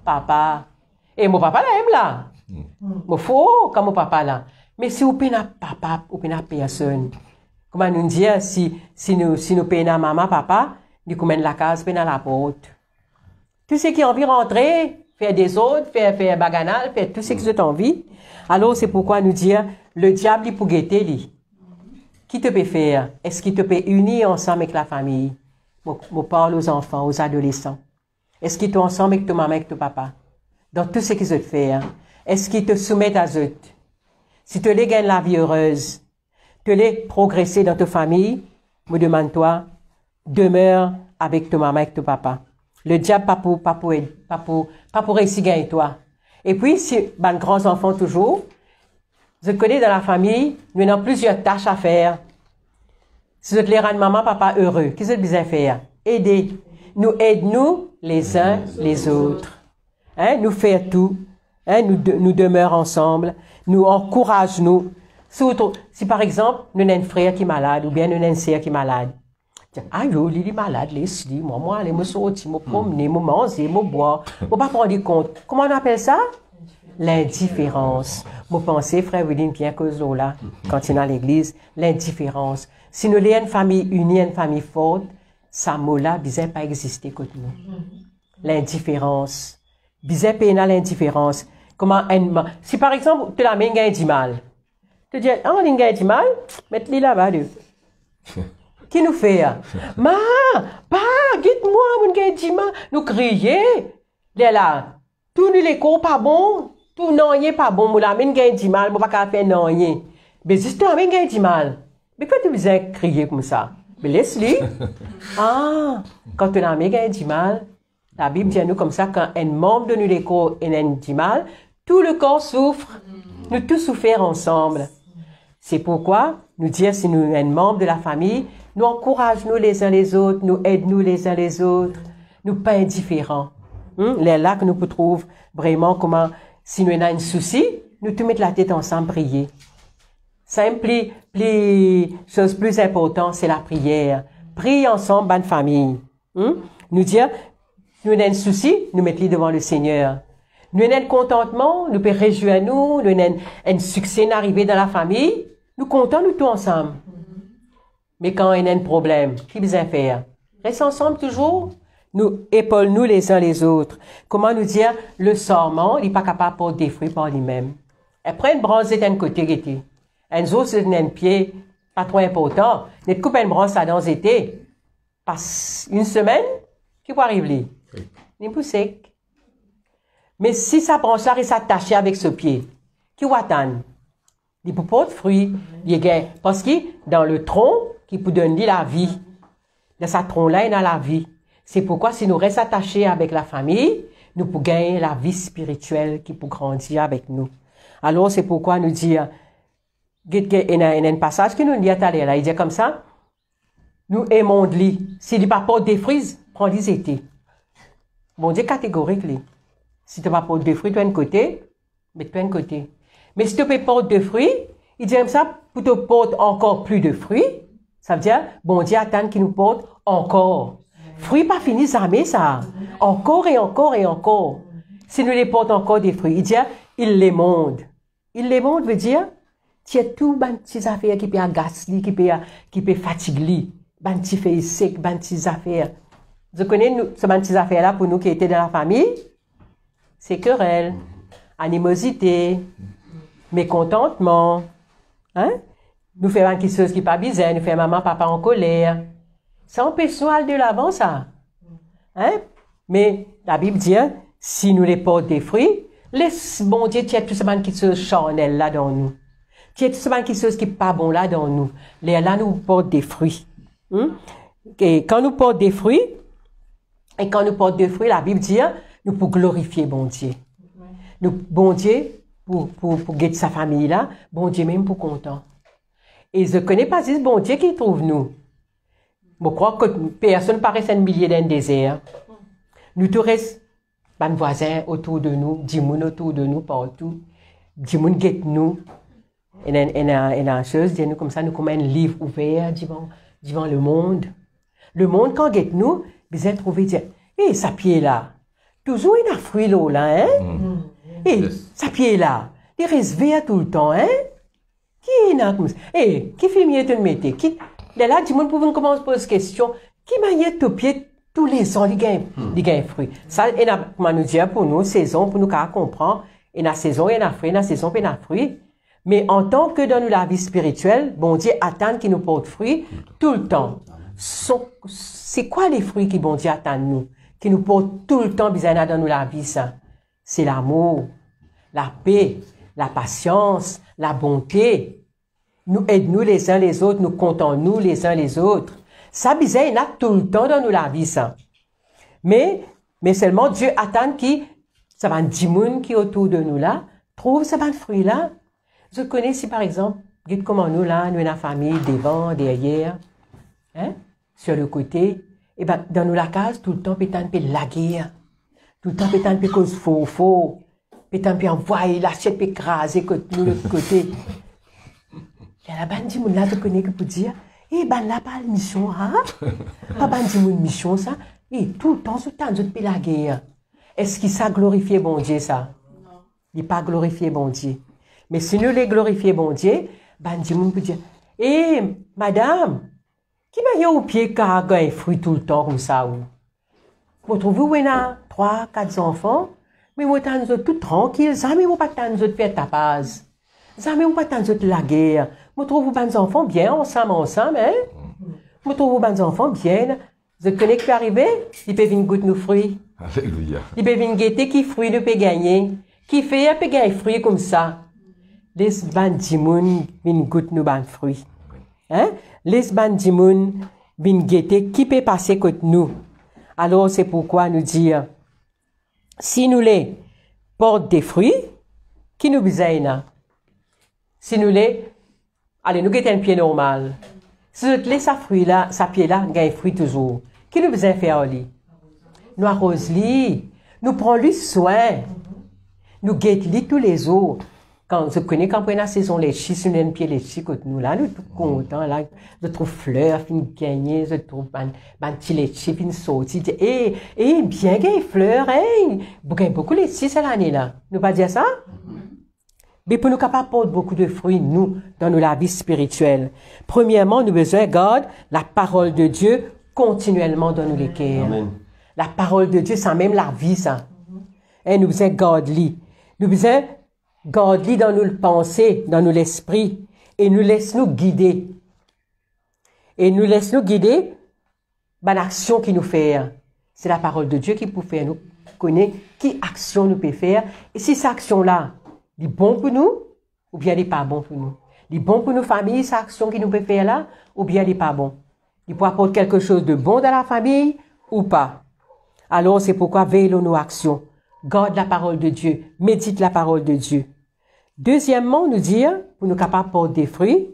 Papa. Et mon papa là, aime là. Mon faux, comme mon papa là. Mais si vous payez papa, vous payez personne. Comment nous dire, si nous payons maman, papa, nous commandons la case, payons la porte. Tout ce qui ont envie de rentrer, faire des autres, faire baganal, faire tout ce qui ont envie. Alors, c'est pourquoi nous dire, le diable, il peut guetter, lui. Qui te peut faire? Est-ce qu'il te peut unir ensemble avec la famille? Je parle aux enfants, aux adolescents. Est-ce qu'ils sont ensemble avec ta maman, avec ton papa? Dans tout ce qu'ils veulent faire. Est-ce qu'ils te soumettent à eux? Si tu les gagnes la vie heureuse, tu les progresser dans ta famille, me demande-toi, demeure avec ta maman, avec ton papa. Le diable, pas pour réussir gagner toi. Et puis, si, grands enfants toujours, je connais dans la famille, nous avons plusieurs tâches à faire. Si je te les rends maman, papa heureux, qu'est-ce que tu besoin faire? Aider. Nous aidons les uns les autres. Hein? Nous faire tout. Hein? Nous demeurons ensemble. Nous encourageons. Surtout, si par exemple, nous avons un frère qui est malade, ou bien nous avons une sœur qui est malade. Ah, yo, il est malade, laisse-le. Moi, aller me sortir, me promener, me manger, me boire. On va pas prendre compte. Comment on appelle ça? L'indifférence. Vous pensez, frère William, bien que là, quand il est à l'église, l'indifférence. Si nous avons une famille unie, une famille forte, ça mot-là, bizarre pas exister contre nous. L'indifférence. Bizarre pénal l'indifférence. Comment si par exemple, tu la main gagne du mal. Tu dis, ah, on gagne du mal, mets-le là-bas, Qui nous fait? Ma, guide-moi, mon gagne du mal. Nous crier. Là, tout nous les cours pas bon, tout non, y est pas bon, mon la main gagne du mal, mon pas faire non, y est. Mais juste la main gagne du mal. Mais quand tu besoin crier comme ça? Mais laisse-le. Ah, quand tu la main gagne du mal, la Bible dit à nous comme ça, quand un membre de nous les cours est du mal, tout le corps souffre. Nous tous souffrons ensemble. C'est pourquoi nous dire si nous sommes un membre de la famille, nous encourageons les uns les autres, nous aidons les uns les autres, nous pas indifférents. Les là que nous pouvons trouver vraiment comment, si nous avons un souci, nous tous mettre la tête ensemble prier. Simple, chose plus importante, c'est la prière. Prier ensemble, bonne famille. Nous dire, nous avons un souci, nous mettons devant le Seigneur. Nous avons un contentement, nous pouvons réjouir nous avons un succès arrivé dans la famille, nous comptons nous tous ensemble. Mais quand il y a un problème, qui besoin faire? Reste ensemble toujours. Nous épaule-nous les uns les autres. Comment nous dire, le sorment, il n'est pas capable de porter des fruits par lui-même. Après une branche d'un côté, l'été. Un autre, c'est un pied, pas trop important. Nous coupons une branche à dans l'été. Passe une semaine, qui va arriver? Il est sec. Mais si sa branche-là est attachée avec ce pied, qui va attendre? Il peut pas de fruits. Parce que dans le tronc, qui peut donner la vie, dans sa tronc-là, il y a la vie. C'est pourquoi si nous restons attachés avec la famille, nous pouvons gagner la vie spirituelle qui peut grandir avec nous. Alors, c'est pourquoi nous dit, il y a un passage qui nous dit à là, il dit comme ça, nous aimons lui. S'il n'est pas pour des fruits, prends les étés. Bon Dieu catégorique, lui. Si tu vas porter des fruits, tu as un côté, mets-toi un côté. Mais si tu peux porter des fruits, il dit comme ça, pour te porter encore plus de fruits, ça veut dire, bon Dieu attend qu'il nous porte encore. Fruits pas finis, jamais ça. Encore et encore et encore. Si nous les portons encore des fruits, il dit, il les monde. Il les monde veut dire, tu as tout, ben, petites affaires qui peut agacer, qui peut fatiguer, ben, petits feuilles secs, ben, petites affaires. Vous connaissez, ce ben, petites affaires-là, pour nous qui étaient dans la famille, c'est querelle, animosité, mécontentement, hein? Nous faisons quelque chose qui n'est pas bizarre, nous faisons maman, papa en colère. Ça empêche nous de l'avant, ça. Hein? Mais la Bible dit, hein, si nous les portons des fruits, laisse bon Dieu, tu as tout ce qui se charnel là dans nous. Tu as tout ce qui n'est pas bon là dans nous. Là, nous portons des fruits. Et quand nous portons des fruits, la Bible dit, hein, nous pouvons glorifier bon Dieu. Nous, bon Dieu, pour guider sa famille là, bon Dieu même pour content. Et je ne connais pas ce bon Dieu qui trouve nous. Je crois que personne ne paraît un millier dans le désert. Nous tous restons, les voisins autour de nous, 10 personnes autour de nous partout. 10 personnes guettent nous. Et la chose, nous comme ça, nous comme un livre ouvert devant le monde. Le monde, quand guette nous, besoin de trouver, dire, hé, ça pied là. Toujours il y a un fruit là, hein? Hé, ça pied là. Il reste vert tout le temps, hein? Qui est là comme ça? Hé, qui fait mieux de le mettre? Là, du monde pouvait commencer à poser des questions. Qui m'a mis au pied tous les ans, il gagne un fruit. Ça, il y a, comment nous dire, pour nous, saison, pour nous comprendre. Il y a saison, il y a fruit, il y a saison, il y a fruit. Mais en tant que dans la vie spirituelle, bon Dieu attend qu'il nous porte fruit tout le temps. C'est quoi les fruits qui bon Dieu attend nous? Qui nous portent tout le temps, bizarre dans la vie, ça? C'est l'amour, la paix, la patience, la bonté. Nous aidons-nous les uns les autres, nous comptons-nous les uns les autres. Ça, bizarre, il y a tout le temps dans la vie, ça. Mais seulement Dieu attend que ça va 10 personnes qui autour de nous là, trouve ce fruit là. Je connais si par exemple, comment nous là, nous, la famille, devant, derrière, hein, sur le côté, et ben, dans nous la case, tout le temps, pétant peut la guerre. Tout le temps, pétant peut cause faux. Pétant peut envoyer l'assiette peut écraser nous de l'autre côté. Il y a la bande de monde là, je connais que pour dire, eh ben là, pas de mission, hein? Pas de mission, ça. Et tout le temps, tout le temps, je peux la guerre. Est-ce qu'il ça glorifié bon Dieu, ça? Non. Il n'est pas glorifié bon Dieu. Mais si nous les glorifions bon Dieu, ben du monde peut dire, eh, madame, qui m'a eu au pied car un fruit tout le temps comme ça, ou? Vous trouvez où il y a 3, 4 enfants, mais vous êtes tout tranquille, jamais vous pas tant de faire tapage. Jamais vous pas tant de la guerre. Vous trouvez vos enfants bien ensemble, hein? Vous trouvez vos enfants bien. Vous connaissez ce qui peut arriver? Ils peuvent venir goûter nos fruits. Alléluia. Ils peuvent venir guetter qui fruits nous peut gagner. Qui fait, peut gagner fruits comme ça. Les bandimouns viennent goûter nos fruits. Hein? Les bandimouns viennent guetter qui peut passer contre nous. Alors, c'est pourquoi nous dire, si nous les portons des fruits, qui nous besoin? Si nous les, allez, nous guettons un pied normal. Si nous laissons sa fruit là, sa pied là, gagne fruit toujours. Qui nous besoin faire lui? Nous arrosons, nous prenons soin. Nous guettons tous les jours. Quand je connais quand on a la saison les chis, si nous avons un pied les chis côté nous là, nous sommes contents là. Je trouve fleurs, fin gagner, je trouve petit les chis, fin sortir. Bien gagner fleurs, hein. Beaucoup les chis cette année là. Nous pas dire ça? Mais pour nous capables porter beaucoup de fruits, nous, dans la vie spirituelle. Premièrement, nous besoin garder la parole de Dieu continuellement dans nous les cœurs. Amen. La parole de Dieu, ça même la vie, ça. Et nous besoin garder-li. Nous besoin garder dans nos pensées, dans nos esprits, et nous laisse nous guider. Et nous laisse nous guider par l'action qui nous fait. C'est la parole de Dieu qui peut faire nous connaître qui action nous peut faire. Et si cette action-là est bon pour nous, ou bien elle n'est pas bon pour nous. Elle est bon pour nos familles, cette action qui nous peut faire là, ou bien elle n'est pas bon. Il peut apporter quelque chose de bon dans la famille, ou pas. Alors c'est pourquoi veillons nos actions. Garde la parole de Dieu. Médite la parole de Dieu. Deuxièmement, nous dire, pour nous capables de porter des fruits,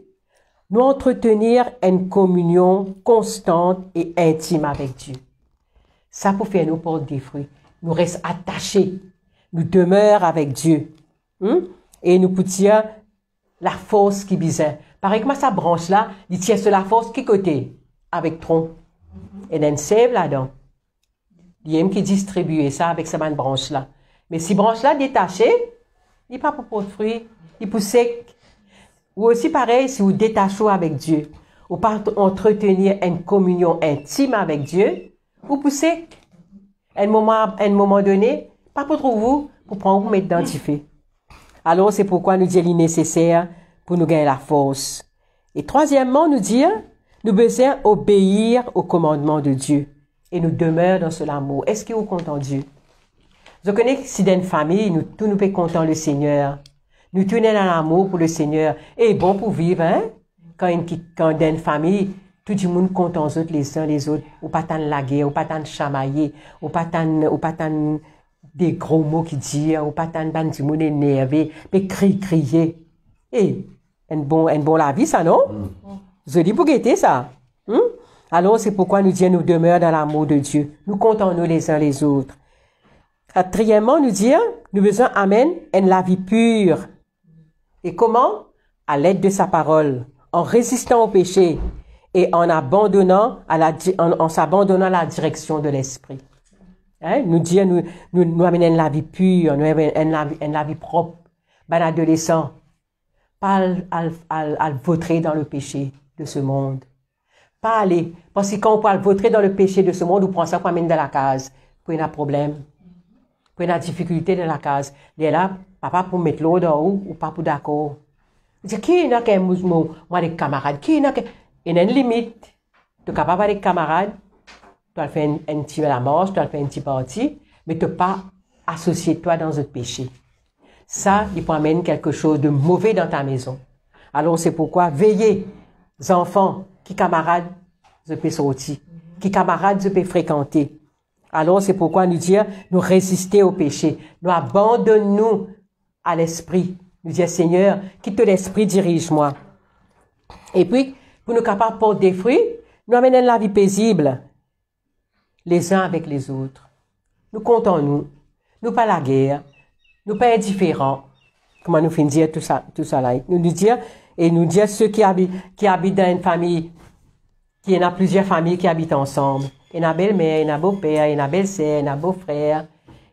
nous entretenir une communion constante et intime avec Dieu. Ça pour faire nous porter des fruits. Nous restons attachés. Nous demeurons avec Dieu. Et nous pouvons la force qui besoin. Pareil comme sa branche là, il tient sur la force qui côté? Avec tronc. Et il y a une sève là-dedans. Il y a qui distribue ça avec sa branche là. Mais si branche là détachée, il n'est pas pour porter fruits. Il pousse sec. Ou aussi pareil, si vous détachez avec Dieu, ou pas entretenir une communion intime avec Dieu, vous poussez un moment donné, pas pour vous, pour prendre vous mettre dans le feu. Alors c'est pourquoi nous disons nécessaire pour nous gagner la force. Et troisièmement, nous dire, nous besoin obéir au commandement de Dieu et nous demeurons dans ce amour. Est-ce que vous comptez Dieu? Je connais que si dans une famille, nous tous nous pouvons compter le Seigneur. Nous tenons dans l'amour pour le Seigneur. Et bon pour vivre, hein? Quand dans une famille, tout le monde compte en autres les uns les autres. Ou pas tant la guerre, ou pas tant chamailler, ou pas tant des gros mots qui disent, ou pas tant de monde énervé, mais crier. Et, un bon la vie, ça, non? Je dis pour guetter ça. Alors, c'est pourquoi nous disons, nous demeurons dans l'amour de Dieu. Nous comptons nous les uns les autres. Quatrièmement, nous disons, nous besoin, amen, la vie pure. Et comment? À l'aide de sa parole, en résistant au péché et en s'abandonnant à la direction de l'esprit. Hein? Nous disons, nous amenons la vie pure, nous amenons la vie propre. Ben, adolescent, pas à vautrer dans le péché de ce monde. Pas aller. Parce que quand on parle vautrer dans le péché de ce monde, on prend ça pour amener dans la case. Pour un problème. Pour une difficulté dans la case. Et là, papa pour mettre l'eau dans ou pas pour d'accord. Je dis, qui n'a qu'un mouvement, moi, des camarades, qui n'a qu'un, il y a une limite. Tu es capable avec des camarades, tu as fait un petit la marche, tu as fait un petit parti, mais tu n'as pas associé toi dans un péché. Ça, il peut amener quelque chose de mauvais dans ta maison. Alors, c'est pourquoi veillez, enfants, qui camarades je peux sortir, qui camarades je peux fréquenter. Alors, c'est pourquoi nous dire, nous résister au péché. Nous abandonnons à l'esprit. Nous dire, Seigneur, quitte l'esprit, dirige-moi. Et puis, pour nous capables de porter des fruits, nous amenons la vie paisible, les uns avec les autres. Nous comptons nous pas la guerre, nous pas indifférents. Comment nous finissons dire tout ça là? Nous dire, et nous dire ceux qui habitent dans une famille, qu'il y en a plusieurs familles qui habitent ensemble. Il y en a belle-mère, il y en a beau-père, il y en a belle-sœur, il y en a beau-frère,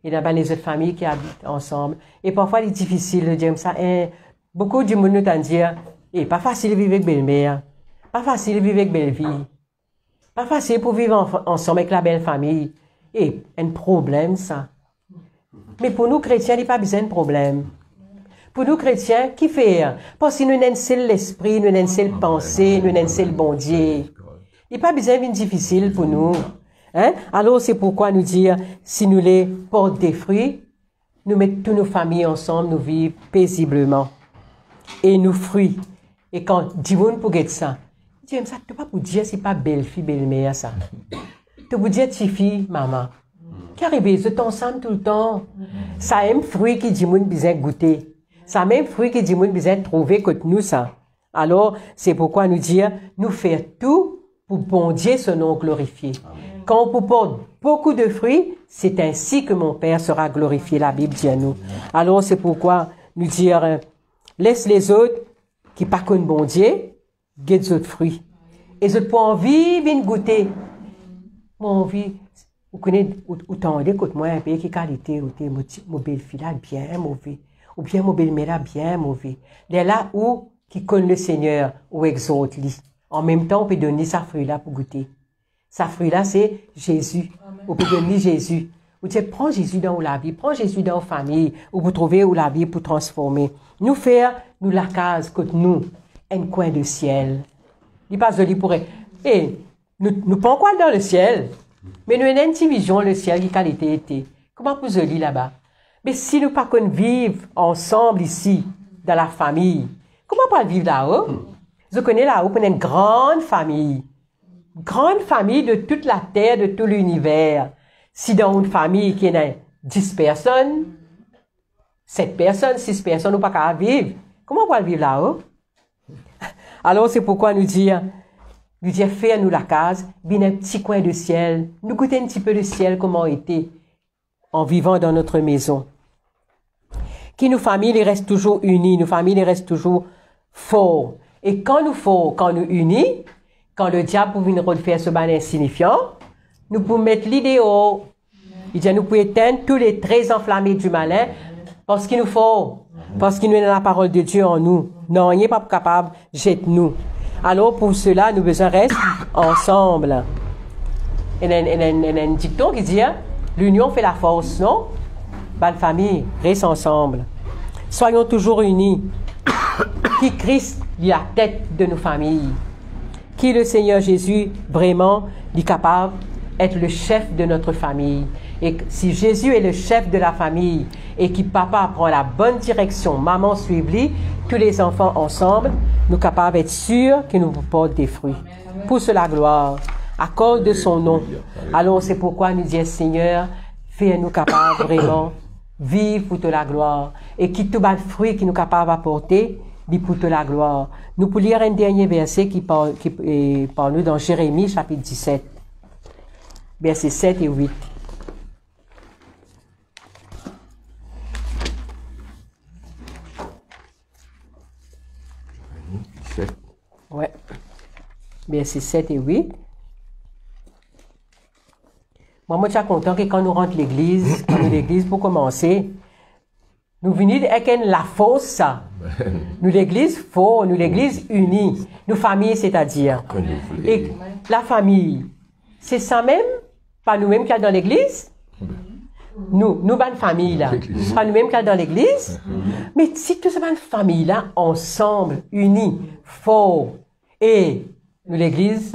il y en a les autres familles qui habitent ensemble. Et parfois, il est difficile de dire ça. Beaucoup de monde nous dit, pas facile de vivre avec belle-mère, pas facile de vivre avec belle-fille, pas facile pour vivre ensemble avec la belle famille. Et un problème, ça. Mais pour nous, chrétiens, il n'y a pas besoin de problème. Pour nous, chrétiens, qui fait? Parce que nous n'avons seul l'esprit, nous n'avons seul pensée, nous n'avons seul bon Dieu. Il n'y a pas besoin de difficile pour nous. Hein? Alors, c'est pourquoi nous dire, si nous les portons des fruits, nous mettons toutes nos familles ensemble, nous vivons paisiblement. Et nous fruits. Et quand Dieu pour get ça, Dieu ça, tu pas pour dire c'est pas belle-fille, belle-mère, ça. Tu pour dire fille, maman. Qui arrive, ils sont ensemble tout le temps. Ça même fruit qui dit moun besoin goûter. Ça même fruit qui dit moun besoin trouver que nous ça. Alors, c'est pourquoi nous dire, nous faire tout pour bon Dieu son nom glorifié. Quand on porte beaucoup de fruits, c'est ainsi que mon Père sera glorifié, la Bible dit à nous. Alors, c'est pourquoi nous dire, laisse les autres qui pas connaissent bon Dieu, guette les autres fruits. Et les autres pour en vivre, une goûter. Moi, envie, vous connaissez, autant d'écoute, moi, un pays qui qualité, ou mon belle-fille là, bien mauvais. Ou bien mon belle-mère là, bien mauvais. Les là où, qui connaissent le Seigneur, ou exhorte lui. En même temps, on peut donner sa fruit là pour goûter. Sa fruit là, c'est Jésus. Vous pouvez venir Jésus. Vous dites, prends Jésus dans la vie, prends Jésus dans la famille, ou vous trouvez où la vie pour transformer. Nous faire, nous la case, que nous, un coin de ciel. Il passe de lui pour... Et nous pensons quoi dans le ciel? Mais nous avons une petite vision, le ciel, qui qualité était. Comment vous allez là-bas? Mais si nous pas qu'on vivre ensemble ici, dans la famille, comment pas vivre là-haut? Je connais là-haut, on a une grande famille de toute la terre, de tout l'univers. Si dans une famille qui a 10 personnes, 7 personnes, 6 personnes, nous pas qu'à vivre, comment on va vivre là-haut? Alors c'est pourquoi nous dire, fais-nous la case, bien un petit coin de ciel, nous goûter un petit peu de ciel, comment était en vivant dans notre maison. Que nos familles restent toujours unies, nos familles restent toujours fortes. Et quand nous unis, quand le diable peut venir faire ce ban insignifiant, nous pouvons mettre l'idéal. Il dit, nous pouvons éteindre tous les traits enflammés du malin parce qu'il nous faut, parce qu'il nous a la parole de Dieu en nous. Non, il n'est pas capable, jette-nous. Alors pour cela, nous besoin rester ensemble. Il y a un dicton qui dit, l'union fait la force, non? Bonne famille, reste ensemble. Soyons toujours unis. Qui Christ est la tête de nos familles. Qui le Seigneur Jésus vraiment est capable d'être le chef de notre famille. Et si Jésus est le chef de la famille et que papa prend la bonne direction, maman suive-lui, tous les enfants ensemble, nous sommes capables d'être sûrs que nous vous portons des fruits. Pousse la gloire, accorde de son nom. Alors c'est pourquoi nous disons Seigneur, fais-nous capables vraiment vivre pour te la gloire et qui tout bas de fruits qui nous capables d'apporter, dit pour te la gloire. Nous pouvons lire un dernier verset qui parle nous dans Jérémie chapitre 17, versets 7 et 8. Ouais. Versets 7 et 8. Moi, je suis content que quand nous rentrons l'église, pour commencer, nous venons avec la force, ça. Nous l'église fort, nous l'église unie, nous famille, c'est-à-dire. Et la famille, c'est ça même, pas nous-mêmes qui sommes dans l'église. Nous, bonne famille là. Pas nous-mêmes qui sommes dans l'église. Mais si toute cette bonne famille là, ensemble, unis, fort, et nous l'église,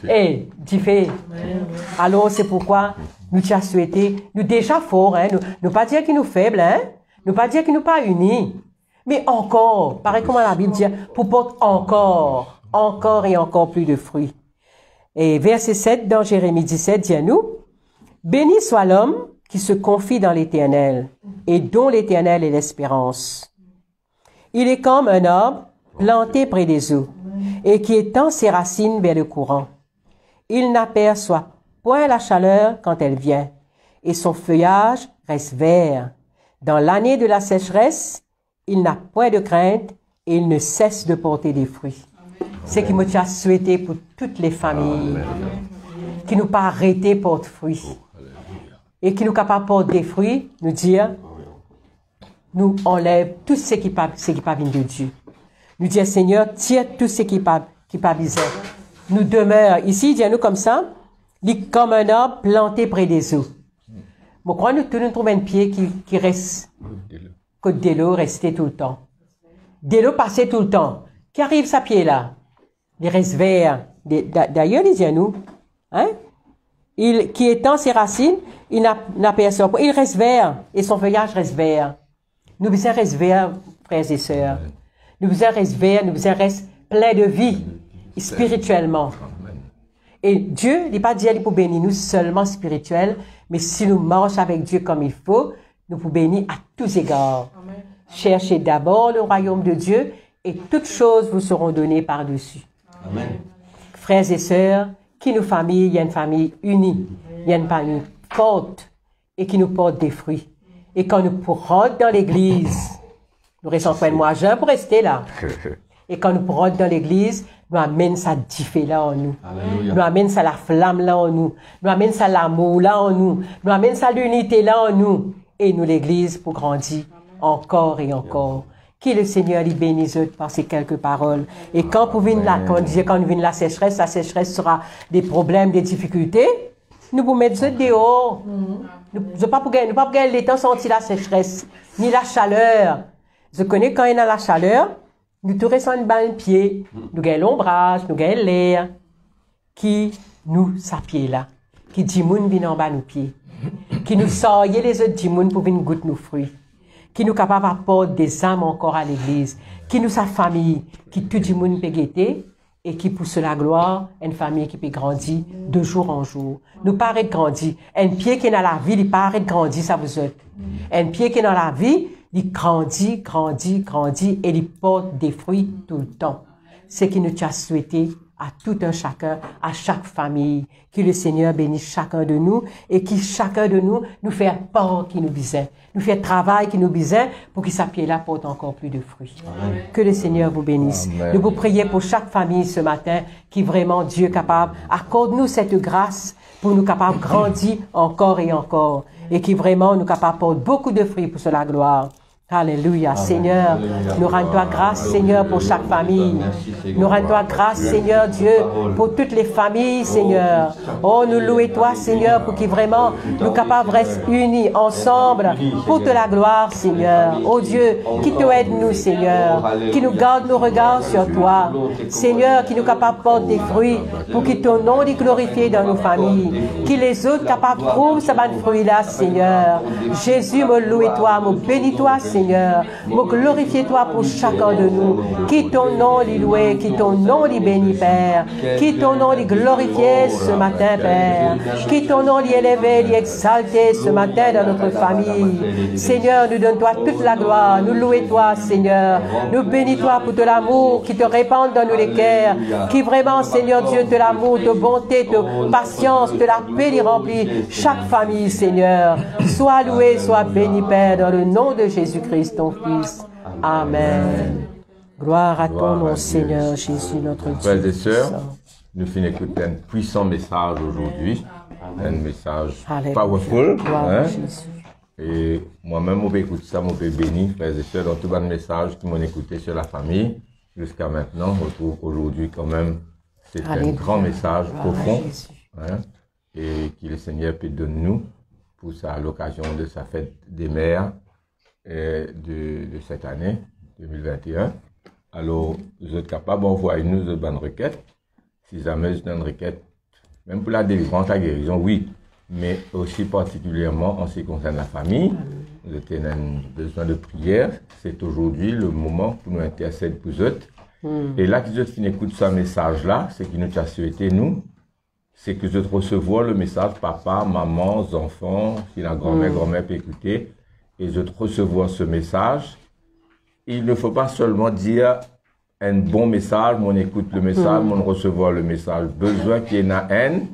et diffé. Alors c'est pourquoi nous t'as souhaité, nous déjà forts, hein, nous pas dire qu'ils nous faibles, hein, nous pas dire qu'ils nous pas unis, mais encore, pareil comme la Bible dit, pour porter encore et encore plus de fruits. Et verset 7 dans Jérémie 17 dit à nous, béni soit l'homme qui se confie dans l'Éternel et dont l'Éternel est l'espérance. Il est comme un arbre planté près des eaux et qui étend ses racines vers le courant. Il n'aperçoit point la chaleur quand elle vient, et son feuillage reste vert. Dans l'année de la sécheresse, il n'a point de crainte et il ne cesse de porter des fruits. C'est ce qui me tient souhaité pour toutes les familles, qui nous pas arrêter porter fruits, et qui nous capable porter des fruits, nous dire, nous enlève tout ce qui pas vient de Dieu. Nous disons, Seigneur, tire tout ce qui pas visé. Nous demeure ici, dis-nous comme ça, comme un arbre planté près des eaux. Je crois que nous trouvons un pied qui reste, côte de l'eau, resté tout le temps. De l'eau passé tout le temps. Qui arrive sa pied là? Il reste vert. D'ailleurs, dis-nous, hein? Qui étend ses racines, il n'aperçoit pas. Il reste vert et son feuillage reste vert. Nous besoin rester vert, frères et sœurs. Nous besoin rester vert, nous besoin rester plein de vie, spirituellement. Et Dieu n'est pas dit pour bénir nous seulement spirituel, mais si nous marchons avec Dieu comme il faut, nous pouvons bénir à tous égards. Amen. Cherchez d'abord le royaume de Dieu et toutes choses vous seront données par-dessus. Amen. Frères et sœurs, qui nous famille, il y a une famille unie, il y a une famille forte et qui nous porte des fruits. Et quand nous rentrons dans l'église, nous restons pas moi jeune pour rester là. Et quand nous rentrons dans l'église, nous amène ça diffé là en nous. Alléluia. Nous amène ça la flamme là en nous. Nous amène ça l'amour là en nous. Nous amène ça l'unité là en nous. Et nous l'église pour grandir encore et encore. Que le Seigneur les bénisse par ces quelques paroles. Et quand nous vient la sécheresse sera des problèmes, des difficultés. Nous vous mettons dehors. Nous ne pas gagner les temps sentir la sécheresse, ni la chaleur. Je connais quand il y a la chaleur, nous te restons une pied, nous gagnons l'ombrage, nous gagnons l'air, qui nous s'appuie là, qui dit moun vient en bas nos pieds, qui nous sort les autres dimoun pour venir goûter nos fruits, qui nous capable d'apporter des âmes encore à l'église, qui nous sa famille, qui tout dimoun peut guetter, et qui pousse la gloire, une famille qui peut grandir de jour en jour. Nous paraît de grandir. Un pied qui est dans la vie, il paraît de grandir, ça vous aide. Un pied qui est dans la vie, il grandit, et il porte des fruits tout le temps. C'est ce qui nous a souhaité à tout un chacun, à chaque famille, que le Seigneur bénisse chacun de nous et que chacun de nous fait part qui nous besoin, nous fait travail qui nous besoin pour que sa pied là porte encore plus de fruits. Amen. Que le Seigneur vous bénisse. Amen. Nous vous prions pour chaque famille ce matin qui vraiment Dieu est capable, accorde-nous cette grâce pour nous capables de grandir encore et encore et qui vraiment nous capables de porter beaucoup de fruits pour la gloire. Alléluia, Amen. Seigneur, Alléluia. Nous rendons grâce, Seigneur, pour chaque famille. Nous rendons grâce, Seigneur Dieu, pour toutes les familles, Seigneur. Oh, nous louons toi, Seigneur, pour qu'ils vraiment nous capables de rester unis ensemble pour te la gloire, Seigneur. Oh Dieu, qui te aide nous, Seigneur, qui nous garde nos regards sur toi, Seigneur, qui nous capables de porter des fruits pour que ton nom est glorifié dans nos familles, qui les autres capables de trouver ce bon fruit-là, Seigneur. Jésus, me loue toi, me bénis toi, Seigneur. Me glorifie toi pour chacun de nous. Qui ton nom est loué, qui ton nom est béni, Père. Qui ton nom est glorifié ce matin, Père. Qui ton nom est élevé, est exalté ce matin dans notre famille. Seigneur, nous donne toi toute la gloire. Nous louons toi, Seigneur. Nous bénis toi pour de l'amour qui te répand dans nous les cœurs. Qui vraiment, Seigneur Dieu, de l'amour, de bonté, de patience, de la paix les remplit chaque famille, Seigneur. Sois loué, sois béni, Père, dans le nom de Jésus-Christ, ton Fils. Amen. Gloire à ton nom, Seigneur Jésus, notre Dieu. Frères et sœurs, nous finissons d'écouter un puissant message aujourd'hui. Un message powerful. Hein? Et moi-même, on peut écouter ça, on peut bénir, frères et sœurs, dans tout le message qui m'ont écouté sur la famille. Jusqu'à maintenant, on trouve aujourd'hui quand même, c'est un grand message profond. Hein? Et que le Seigneur peut donner nous pour ça, à l'occasion de sa fête des mères de cette année 2021. Alors, vous êtes capables d'envoyer-nous de bonnes requêtes. Si jamais vous avez une requête, même pour la délivrance, la guérison, oui, mais aussi particulièrement en ce qui concerne la famille. Vous avez un besoin de prière. C'est aujourd'hui le moment pour nous intercéder pour vous. Et là, que vous écoutez ce message-là, c'est qui nous a souhaité, nous, c'est que vous recevoir le message papa, maman, enfants, si la grand-mère peut écouter, et je recevoir ce message. Il ne faut pas seulement dire un bon message, on écoute le message, on recevoir le message. Besoin qu'il y ait une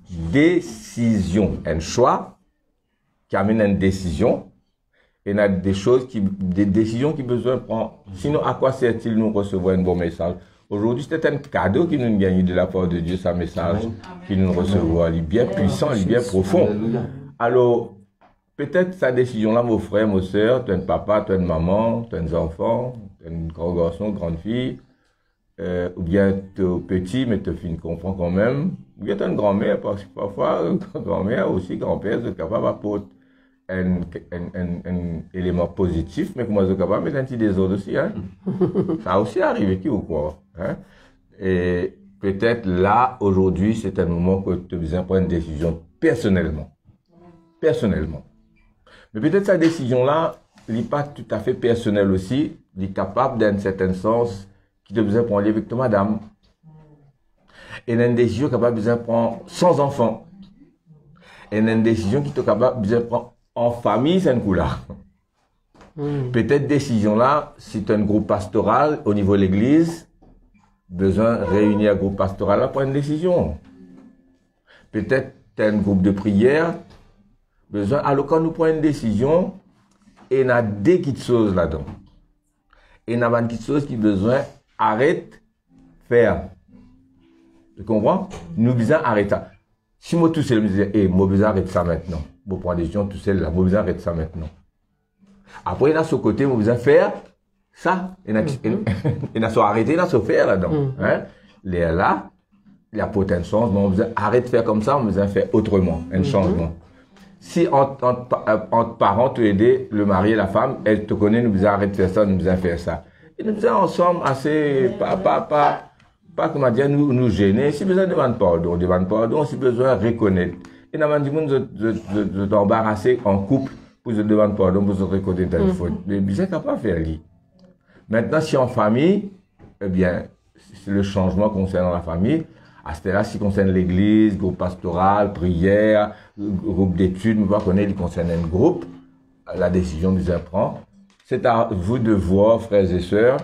décision, un choix qui amène une décision. Et il y a des décisions qui besoin de prendre. Sinon, à quoi sert-il nous recevoir un bon message? Aujourd'hui, c'est un cadeau qui nous gagne de la part de Dieu, ce message qui nous recevra. Il est bien puissant, il est bien profond. Alors, peut-être sa décision-là, mon frère, mon soeur, tu es un papa, tu es une maman, tu es un enfant, tu es un grand garçon, grande fille, ou bien tu es petit, mais tu ne comprends quand même. Ou bien tu es une grand-mère, parce que parfois, grand-mère aussi, grand-père, c'est capable d'apporter un élément positif, mais comment c'est capable de mettre un petit désordre aussi, hein? Ça a aussi arrivé qui ou quoi, hein? Et peut-être là, aujourd'hui, c'est un moment que tu as besoin de prendre une décision personnellement. Personnellement. Mais peut-être cette décision-là, elle n'est pas tout à fait personnelle aussi, elle est capable d'un certain sens qui te besoin de prendre avec toi, madame. Et une décision capable de besoin de prendre sans enfant. Et une décision qui te capable de besoin de prendre en famille, c'est un coup-là. Peut-être décision-là, si tu as un groupe pastoral au niveau de l'église, besoin de réunir un groupe pastoral là pour une décision. Peut-être tu as un groupe de prière, besoin, alors quand nous prenons une décision, et il y a des petites choses là-dedans. Et il y a des petites choses qui besoin arrête, faire. Tu comprends? Nous besoin arrêter. Si moi tout seul me disais, moi besoin arrêter ça maintenant. Pour prendre des décisions tout seul là, moi besoin arrêter ça maintenant. Après, il y a ce côté, moi besoin faire Ça, il a soit arrêté, il a soit fait là-dedans. Hein? Là, il y a peut-être un changement. On disait, arrête de faire comme ça, on nous a fait autrement, un changement. Si entre parents, tu aider le mari et la femme, elle te connaît, nous disait, arrête de faire ça, nous disait, faire ça. Et nous disons ensemble assez, pas comment dire, nous gêner. Si besoin, demande pardon, si besoin, reconnaître. Et nous avons dit, de t'embarrasser en couple pour se demander pardon, pour se reconnaître ta faute. Mais c'est capable de faire lui. Maintenant, si en famille, eh bien, c'est le changement concernant la famille. À ce là, si concerne l'église, groupe pastoral, prière, groupe d'études, nous voyons qu'on il concerne un groupe, la décision nous apprend. C'est à vous de voir, frères et sœurs,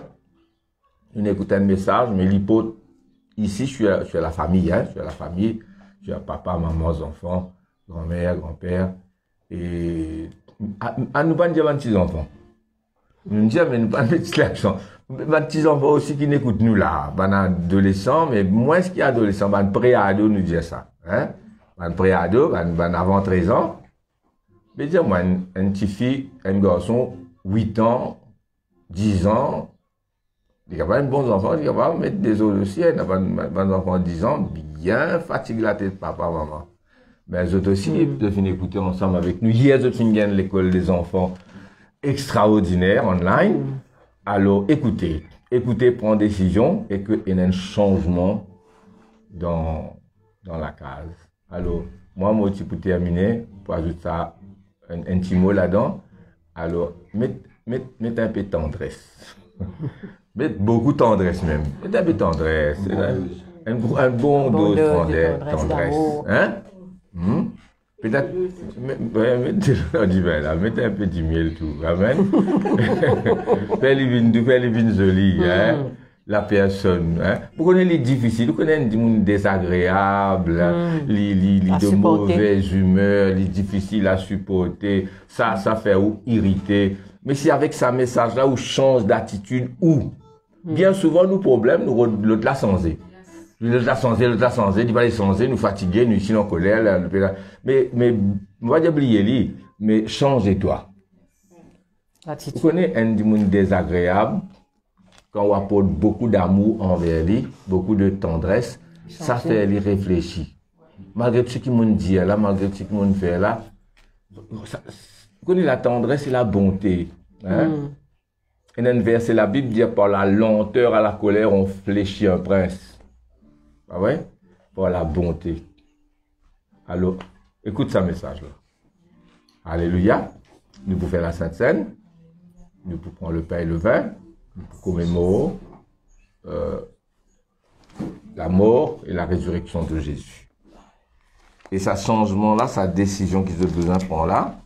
nous écoutons un message, mais l'hypothèse, ici, je suis à la famille, hein, je suis à la famille, je suis à papa, maman, enfants, grand-mère, grand-père, et à nous pas dire mes petits enfants. Nous disons, mais nous pas mes petits enfants. Mes petits enfants aussi qui n'écoutent nous là, ben adolescents, mais moins ce qu'il y a adolescents, ben pré-ado nous dit ça, hein. Ben pré-ado, ben avant 13 ans. Mais dire moi, un petit fille, un garçon, 8 ans, 10 ans, il n'y a pas de bons enfants, il n'y a pas de mettre des autres aussi, il n'y a pas de enfants de 10 ans, bien fatigués la tête, papa, maman. Mais eux autres aussi, ils peuvent venir écouter ensemble avec nous. Hier, eux autres viennent l'école des enfants extraordinaire, online. Alors, écoutez, prendre décision et qu'il y ait un changement dans la case. Alors, moi aussi, pour terminer, pour ajouter ça, un petit mot là-dedans. Alors, mettez un peu de tendresse. Mettez beaucoup de tendresse même. Mettez un peu de tendresse. Un bon dose de tendresse. Hein? Peut-être, mettez un peu de miel tout. Amen. Fais les vins jolis, hein? La personne, hein? Vous connaissez les difficiles, vous connaissez les gens désagréables, les de mauvaise humeur, les difficiles à supporter, ça fait ou irriter. Mais si avec ce message-là, on change d'attitude, ou bien souvent, nos problèmes, nous l'autre la changer. L'autre la changer, il va les changer, nous fatiguer, nous ici en colère, mais, on va dire oublier, mais changez-toi. Vous connaissez un monde désagréable, quand on apporte beaucoup d'amour envers lui, beaucoup de tendresse, ça fait lui réfléchir. Malgré ce qu'il m'a dit là, malgré ce qu'il m'a fait là, vous connaissez la tendresse et la bonté. Hein? Et dans un verset, la Bible dit, par la lenteur à la colère, on fléchit un prince. Ah ouais? Par la bonté. Alors, écoute ce message-là. Alléluia. Nous pouvons faire la Sainte Seine. Nous pouvons prendre le pain et le vin. Nous pouvons commémorer la mort et la résurrection de Jésus. Et ce changement-là, sa décision qu'ils ont besoin de prendre là,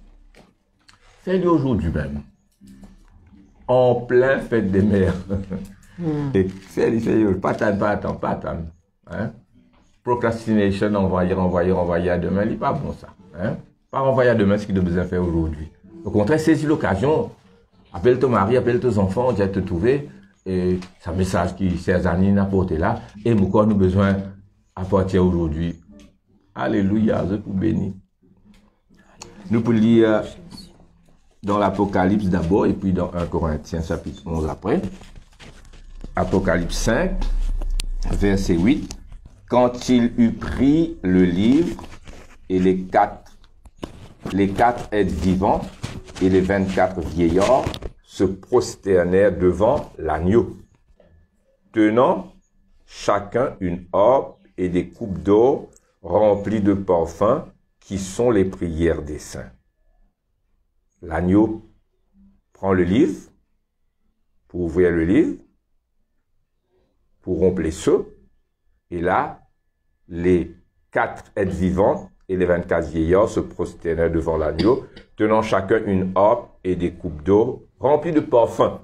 faites-le aujourd'hui même. En plein fête des mères. Et faites-le, pas attendre. Hein? Procrastination, envoyer à demain, il n'est pas bon ça. Hein? Pas envoyer à demain ce qu'il a besoin de faire aujourd'hui. Au contraire, saisis l'occasion. Appelle ton mari, appelle tes enfants, viens te trouver. Et c'est un message qui, ces années, n'a apporté là. Et pourquoi nous besoin apporter aujourd'hui. Alléluia, je vous bénis. Nous pouvons lire dans l'Apocalypse d'abord et puis dans 1 Corinthiens chapitre 11 après. Apocalypse 5, verset 8. Quand il eut pris le livre et les quatre êtres vivants et les 24 vieillards se prosternèrent devant l'agneau, tenant chacun une harpe et des coupes d'or remplies de parfums qui sont les prières des saints. L'agneau prend le livre, pour ouvrir le livre, pour rompre les sceaux, et là, les 4 êtres vivants et les 24 vieillards se prosternèrent devant l'agneau, tenant chacun une harpe et des coupes d'eau remplies de parfums,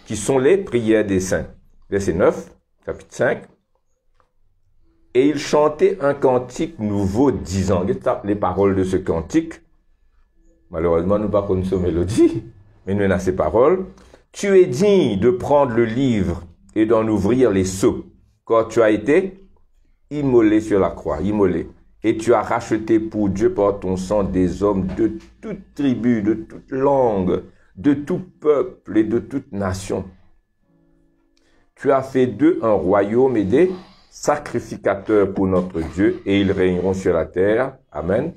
qui sont les prières des saints. Verset 9, chapitre 5. Et ils chantaient un cantique nouveau, disant, les paroles de ce cantique, malheureusement, nous ne connaissons pas mélodie, mais nous avons ces paroles. Tu es digne de prendre le livre et d'en ouvrir les sceaux, car tu as été immolé sur la croix, immolé. Et tu as racheté pour Dieu par ton sang des hommes de toute tribu, de toute langue, de tout peuple et de toute nation. Tu as fait d'eux un royaume et des sacrificateurs pour notre Dieu, et ils régneront sur la terre. Amen.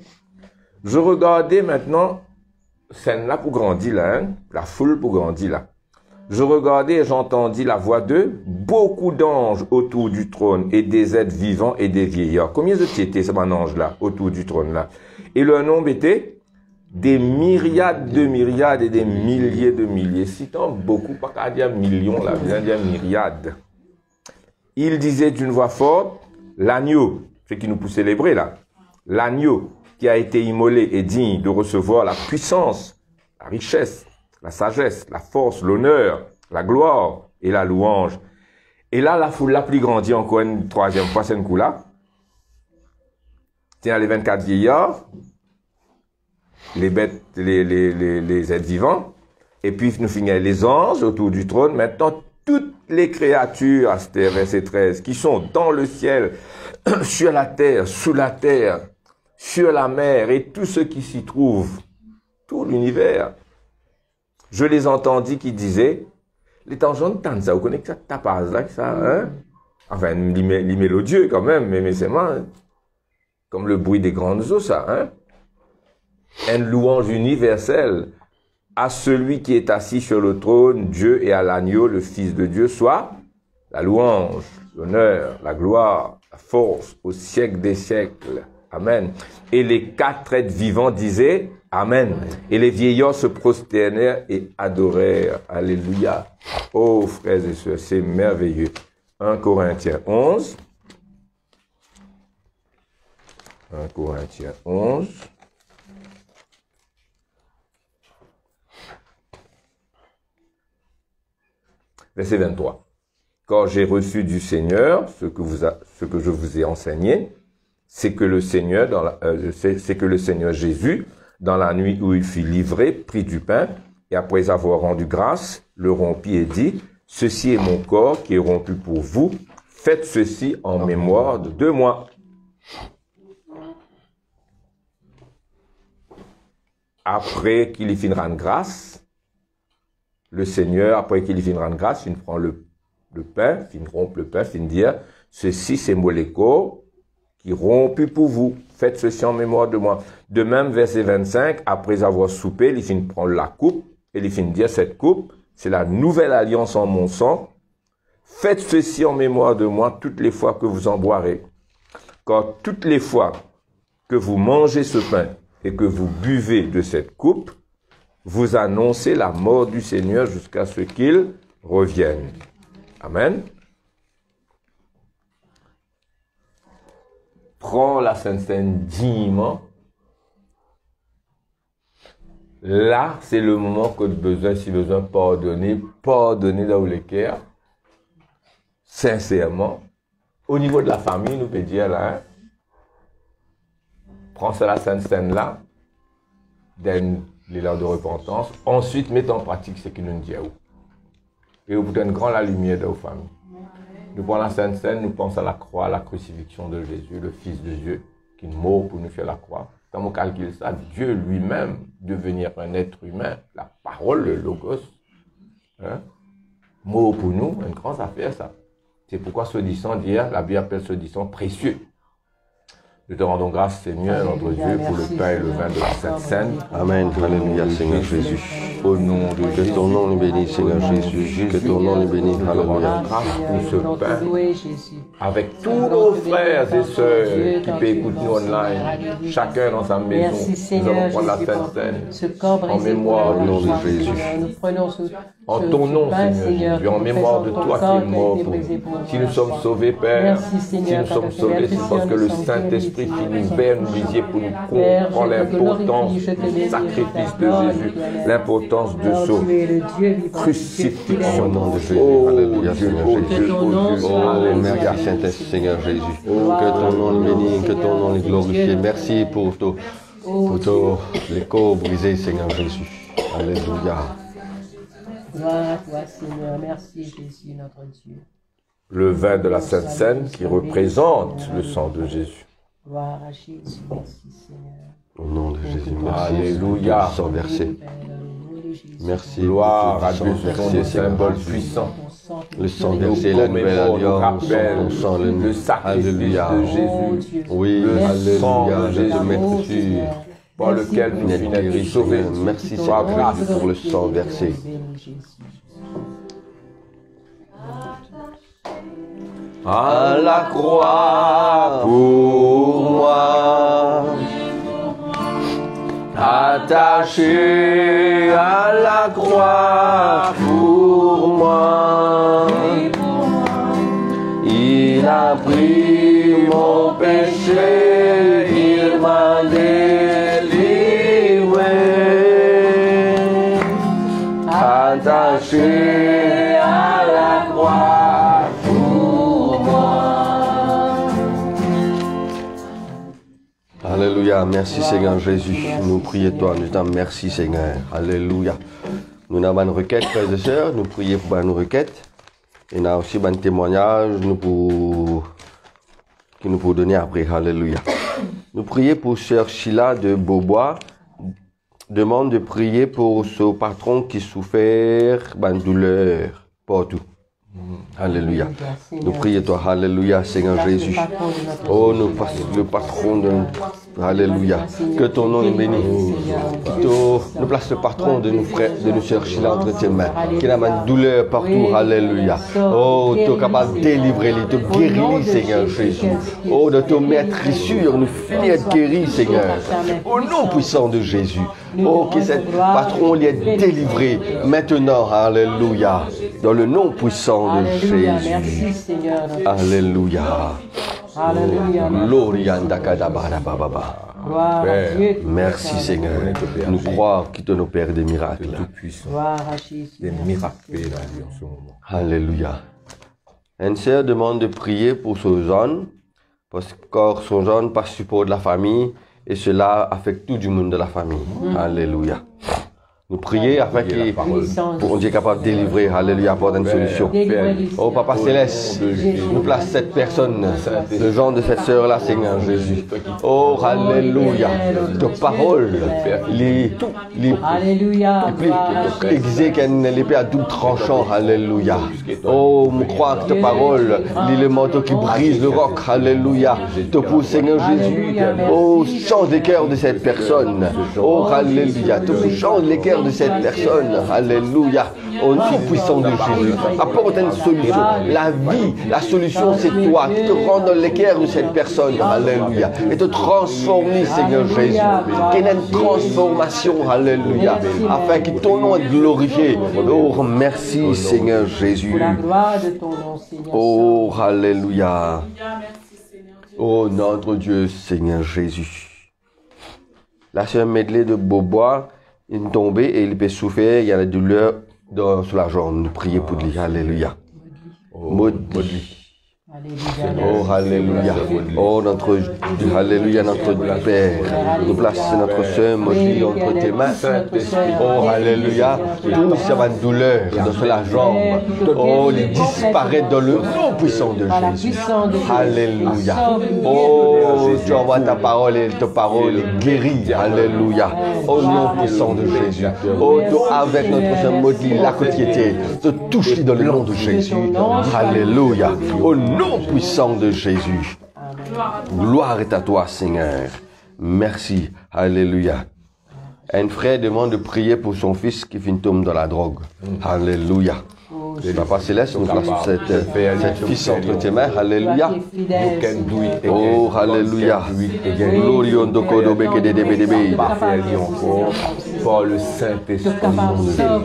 Je regardais maintenant, scène là pour grandir là, hein, la foule pour grandir là. Je regardais et j'entendis la voix de beaucoup d'anges autour du trône et des êtres vivants et des vieillards. Combien de étaient ces anges là autour du trône là? Et leur nombre était des myriades de myriades et des milliers de milliers. Citant beaucoup, pas qu'à dire millions là, bien dire myriades. Il disait d'une voix forte, l'agneau, ce qui nous pousse célébrer là, l'agneau qui a été immolé est digne de recevoir la puissance, la richesse, la sagesse, la force, l'honneur, la gloire et la louange. Et là, la foule la plus grandie encore une troisième fois, c'est un coup là. Tiens, les 24 vieillards, les bêtes, les êtres vivants, et puis nous finissons les anges autour du trône. Maintenant, toutes les créatures, à ce verset 13, qui sont dans le ciel, sur la terre, sous la terre, sur la mer, et tous ceux qui s'y trouvent, tout l'univers. Je les entendis qui disaient, les temps j'entends ça, vous connaissez ça, t'as pas ça, hein? Enfin, les mélodieux quand même, mais c'est moi, hein? Comme le bruit des grandes eaux, ça, hein? Une louange universelle à celui qui est assis sur le trône, Dieu, et à l'agneau, le Fils de Dieu, soit la louange, l'honneur, la gloire, la force, au siècle des siècles. Amen. Et les 4 êtres vivants disaient Amen. Et les vieillards se prosternèrent et adorèrent. Alléluia. Oh, frères et sœurs, c'est merveilleux. 1 Corinthiens 11. 1 Corinthiens 11. Verset 23. Quand j'ai reçu du Seigneur ce que je vous ai enseigné, c'est que le Seigneur, Jésus, dans la nuit où il fut livré, prit du pain, et après avoir rendu grâce, le rompit et dit, « Ceci est mon corps qui est rompu pour vous, faites ceci en mémoire de moi. » Après qu'il y finit rendre grâce, le Seigneur, après qu'il y finit rendre grâce, il prend le pain, il rompt le pain, il dit, « Ceci c'est mon corps qui rompu pour vous. Faites ceci en mémoire de moi. » De même, verset 25, après avoir soupé, il finit prendre la coupe, et il finit dire, cette coupe, c'est la nouvelle alliance en mon sang. Faites ceci en mémoire de moi toutes les fois que vous en boirez. Car toutes les fois que vous mangez ce pain et que vous buvez de cette coupe, vous annoncez la mort du Seigneur jusqu'à ce qu'il revienne. Amen. Prends la Sainte Seine dignement. Là, c'est le moment que tu as besoin, si besoin, pardonner là où les cœurs, sincèrement. Au niveau de la famille, nous peut dire là, hein, prends ça la Sainte Seine là, donne l'élan de repentance, ensuite mets en pratique ce qu'il nous dit à vous. Et vous donne grand la lumière de vos familles. Nous prenons la Sainte Seine, nous pensons à la croix, à la crucifixion de Jésus, le Fils de Dieu, qui est mort pour nous faire la croix. Quand on calcule ça, Dieu lui-même, devenir un être humain, la parole, le logos, hein, mort pour nous, une grande affaire ça. C'est pourquoi ce disant, la Bible appelle ce disant précieux. Nous te rendons grâce, Seigneur, notre Dieu, pour le pain et le vin de la Sainte Seine. Amen. Alléluia, Seigneur Jésus. Au nom de Jésus. Que ton nom est béni, Seigneur Jésus. Que ton nom est béni. Alléluia. Grâce pour ce pain. Avec tous nos frères et sœurs qui peuvent écouter nous online, chacun dans sa maison, nous allons prendre la Sainte Seine en mémoire Au nom de de Jésus. Jésus. En ton nom, Seigneur Jésus, en mémoire de toi qui es mort pour nous. Si nous sommes sauvés, Père, si nous sommes sauvés, c'est parce que le Saint-Esprit qui nous perd, nous lisiez pour nous comprendre l'importance du sacrifice de Jésus, l'importance de ce crucifixion. Au nom de Jésus. Oh, Alléluia, Dieu, Seigneur oh, Jésus. Dieu, oh, Dieu, Oh, merci, Saint-Esprit, Seigneur Jésus. Que ton nom est béni, que ton nom est glorifié. Merci pour les corps brisés, Seigneur Jésus. Alléluia. Gloire à toi, Seigneur. Merci, Jésus, notre Dieu. Le vin de la Sainte Seine qui représente le sang de Jésus. Gloire à Jésus. Merci, Seigneur. Au nom de Jésus, merci. Alléluia. Sans verset. Merci. Gloire à pour Dieu, ton ce sont verset, des Seigneur symboles Jésus. puissants. Le sang versé, la nouvelle alliance, ton sang, le sacrifice Alléluia. de Jésus, Oui, le sang Alléluia, de je te Jésus, mets dessus. par lequel nous Net guéri, sommes sauvés. Seigneur. Merci Par Seigneur grâce. Jésus pour le sang versé. À la croix pour moi, attaché à la croix pour moi, il a pris mon péché, il m'a délivré, attaché à la croix pour moi. Alléluia, merci Seigneur Jésus. Nous prions toi, nous t'en merci Seigneur. Alléluia. Nous avons une requête, frères et sœurs, nous prions pour une requête. Et nous avons aussi un témoignage qui nous pour donner après. Alléluia. Nous prions pour sœur Sheila de Beaubois. Demande de prier pour ce patron qui souffert d'une douleur partout. Alléluia. Nous prions toi. Alléluia, Seigneur Jésus. Oh, le patron de Alléluia. Que ton nom est béni. Nous place le patron de nos frères, de nos sœurs Sheila entre tes mains. Qui a une douleur partout. Alléluia. Oh, tu es capable de délivrer, de guérir, Seigneur Jésus. Oh, de te mettre sûr, nous finir de guérir, Seigneur. Au nom puissant de Jésus. Oh, que ce patron lui est délivré maintenant. Alléluia. Dans le nom puissant de Jésus. Alléluia. Gloria ndakadabara bababa. Merci Seigneur. Nous croyons qu'il te nous perd des miracles. Tout-puissant. Des miracles dans la vie en ce moment. Alléluia. Une sœur demande de prier pour son jeune, parce que son jeune pas support de la famille, et cela affecte tout du monde de la famille. Alléluia. Nous prions afin qu'on soit capable de délivrer, alléluia, pour une solution. Oh Papa Céleste, nous place cette personne, le genre de cette sœur-là, Seigneur Jésus. Oh alléluia, ta parole, aiguisée qu'une épée à double tranchant, alléluia. Oh, nous croyons que ta parole, le manteau qui brise le roc, alléluia. Te pour Seigneur Jésus, oh, change les cœurs de cette personne. Oh alléluia, te change les cœurs de cette personne, alléluia, au nom puissant de Jésus, apporte une solution, la vie, la solution c'est toi, qui te rends dans les cœurs de cette personne, alléluia, et te transformer, Seigneur Jésus, qu'il y ait une transformation, alléluia, afin que ton nom est glorifié. Oh, merci Seigneur Jésus, oh, alléluia, oh, notre Dieu, Seigneur Jésus. La sœur Medley de Beaubois, il est tombé et il peut souffrir, il y a la douleur sur la jambe. Nous prions pour lui. Alléluia. Maudit. Oh, alléluia. Oh, notre Alléluia, notre Père. Nous plaçons notre soeur Maudit entre tes mains. Oh, alléluia. Tout ça va une douleur dans la jambe. Oh, il disparaît dans le nom puissant de Jésus. Alléluia. Oh, tu envoies ta parole et ta parole guérit. Alléluia. Au nom puissant de Jésus. Oh, avec notre soeur Maudit, la quotidienne, te touche dans le nom de Jésus. Alléluia. Au nom puissant de Jésus. Gloire est à toi, Seigneur. Merci. Alléluia. Un frère demande de prier pour son fils qui tombe dans la drogue. Alléluia. Papa Céleste, nous plaçons cette fils entre tes mains. Alléluia. Oh, alléluia. Glorion de Kodobeke de Debedebe. Par le Saint-Esprit, seul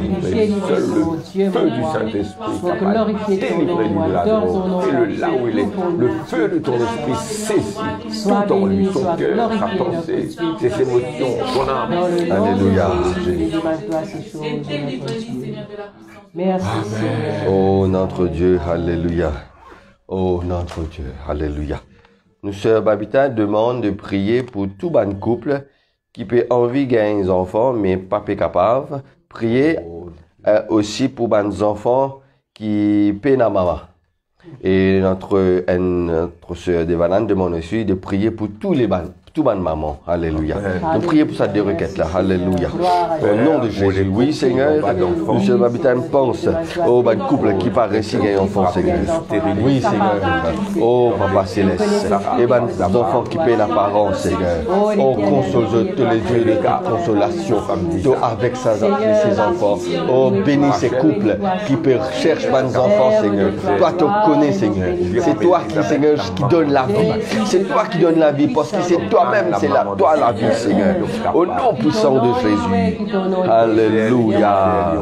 le feu du Saint-Esprit capable de délivrer de la drogue. Et là où il est, le feu de ton esprit saisit tout en lui, son cœur, sa pensée, ses émotions, son âme. Alléluia. Merci Seigneur. Oh notre Dieu, alléluia. Oh notre Dieu, alléluia. Nous, sœur Babita, demande de prier pour tout bon couple qui peut envie de gagner des enfants, mais pas capable. Prier aussi pour les enfants qui peinent à maman. Et notre sœur Devanan demande aussi de prier pour tous tout bonne maman. Alléluia. Nous prions pour cette deux requêtes-là. Alléluia. Au nom de Jésus. Oui, Seigneur. Nous sommes habitants, pense au bon couple qui paraît si gagne enfant, Seigneur. Oui, Seigneur. Oh, Papa Céleste. Et ben, les enfants qui paient l'apparence, Seigneur. Oh, console tous les dieux de consolation avec ses enfants. Oh, bénis ces couples qui cherchent bonnes enfants, Seigneur. Toi, tu connais, Seigneur. C'est toi qui, Seigneur, qui donne la vie. C'est toi qui donne la vie parce que c'est toi-même, c'est toi la vie, Seigneur. Au nom puissant de Jésus. Alléluia.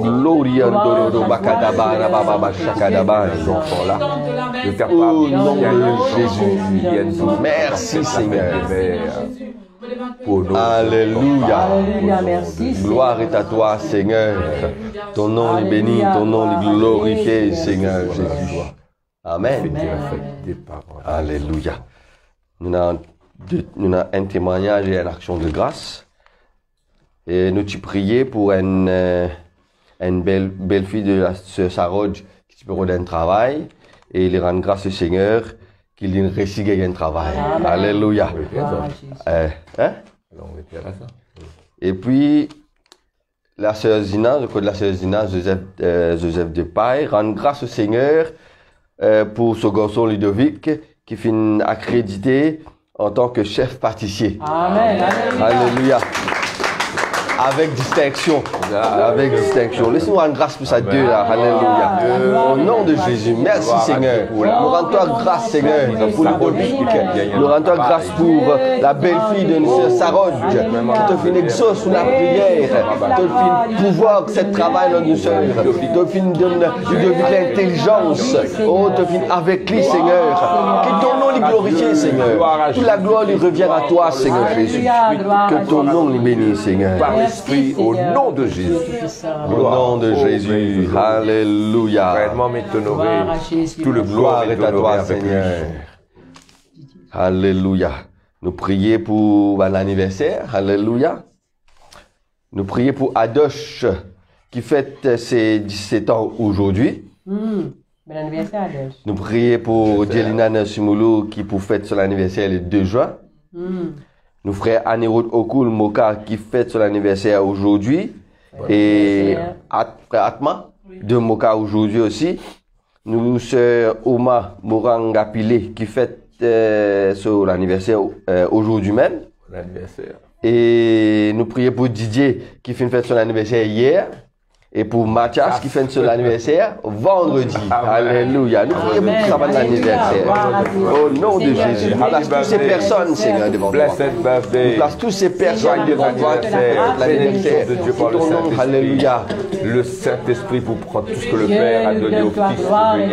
Gloria Ndoro Bakadabara Baba Shakadaba. Au nom de Jésus. Merci, Seigneur. Alléluia. Alléluia, merci. Gloire est à toi, Seigneur. Ton nom est béni, ton nom est glorifié, Seigneur Jésus. Amen. Alléluia. Nous avons un témoignage et une action de grâce. Et nous t'y prions pour une belle fille de la sœur Saroj qui peut rendre un travail. Et il rend grâce au Seigneur qu'il ait réussi à gagner un travail. Alléluia. Et puis, la sœur Zina, le code de la sœur Zina, Joseph de Paille, rend grâce au Seigneur pour ce garçon Ludovic qui finit accrédité en tant que chef pâtissier. Amen. Alléluia. Avec distinction. Avec distinction. Laissez-nous rendre grâce pour ça Dieu là. Alléluia. Au nom de Jésus. Merci Seigneur. Nous rendons grâce Seigneur pour le Ludovic. Nous rendons grâce pour la belle-fille de notre Saroj qui te fait une exauce sous la prière. Te fait pouvoir cette travail dans nos soeurs. Te fait donner l'intelligence. Oh, te fait avec lui Seigneur. Que ton nom lui glorifie Seigneur. Toute la gloire lui revient à toi Seigneur Jésus. Que ton nom lui bénisse Seigneur. Esprit, au nom de Jésus. Au nom de Jésus. Alléluia. Vraiment m'étonnerai. Tout le gloire est à toi, Seigneur. Alléluia. Nous prions pour l'anniversaire. Alléluia. Nous prions pour Adosh qui fête ses 17 ans aujourd'hui. Bon anniversaire, Adosh. Nous prions pour Djelina Nasimoulou qui pour fête son anniversaire le 2 juin. Nous frère Anirud Okul Moka qui fête son anniversaire aujourd'hui. Et frère Atma de Moka aujourd'hui aussi. Nous sœur Oma Morangapile qui fête son anniversaire aujourd'hui même. Et nous prions pour Didier qui fait une fête son anniversaire hier. Et pour Mathias qui fait son anniversaire vendredi. Alléluia. Nous prions pour ça l'anniversaire. Au nom de Jésus. Nous place toutes ces personnes, Seigneur, devant toi. Nous place toutes ces personnes devant toi. L'anniversaire de Dieu par le Saint-Esprit. Alléluia. Le Saint-Esprit vous prend tout ce que le Père a donné au Fils.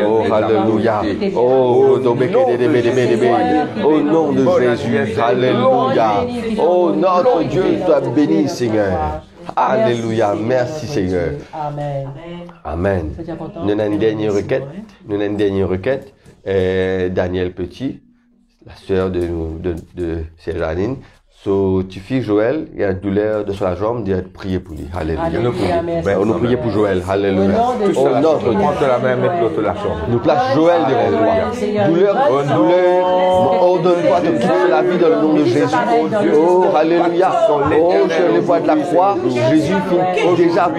Oh, alléluia. Oh, au nom de Jésus. Alléluia. Oh, notre Dieu, toi béni, Seigneur. Alléluia. Merci Seigneur. Amen. Amen. Nous avons une dernière requête. Daniel Petit, la sœur de Célanine. So, tu fille Joël, il y a une douleur de la jambe, il a prié pour lui. Alléluia. Nous prions pour Joël. Alléluia. Oh, notre Dieu. la main, mettez la chambre. Nous place Joël devant toi. Douleur, ordonne-toi de quitter la vie dans le nom de Jésus. Oh, alléluia. Oh, sur les voies de la croix, Jésus finit déjà en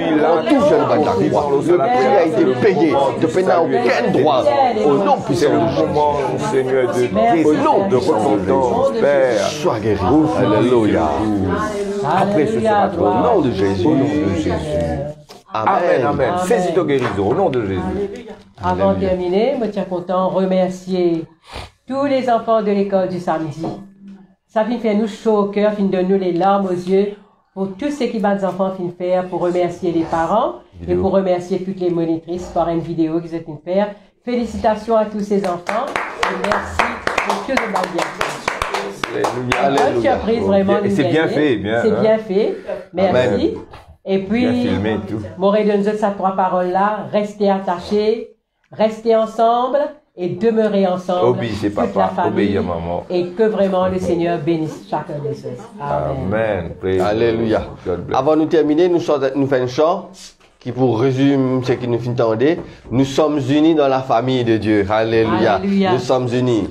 tout sur les voies de la croix. Le prix a été payé. Tu n'as aucun droit. Au nom puissant de Jésus. Seigneur, de repentance, Père. Sois guéri. Alléluia. Après ce sera Au nom de Jésus. Au nom de Jésus. Amen, amen. Saisis ta guérison au nom de Jésus. Avant de terminer, je tiens content de remercier tous les enfants de l'école du samedi. Ça fait nous chaud au cœur, fin donne nous les larmes aux yeux pour tout ce qui va des enfants fin faire, pour remercier les parents et pour remercier toutes les monitrices par une vidéo qu'ils ont fait faire. Félicitations à tous ces enfants et merci pour que le mal bien. Alléluia. Surprise vraiment. Et c'est bien fait, bien. C'est bien fait. Merci. Amen. Et puis, filmé, tout. Moré de nous ces trois paroles-là, restez attachés, restez ensemble et demeurez ensemble. Obéissez papa, obéissez maman. Et que vraiment le Seigneur bénisse chacun de ceux. Amen. Alléluia. Avant de terminer, nous faisons un chant qui pour résumer ce que nous entendons. Nous sommes unis dans la famille de Dieu. Alléluia. Alléluia. Nous sommes unis.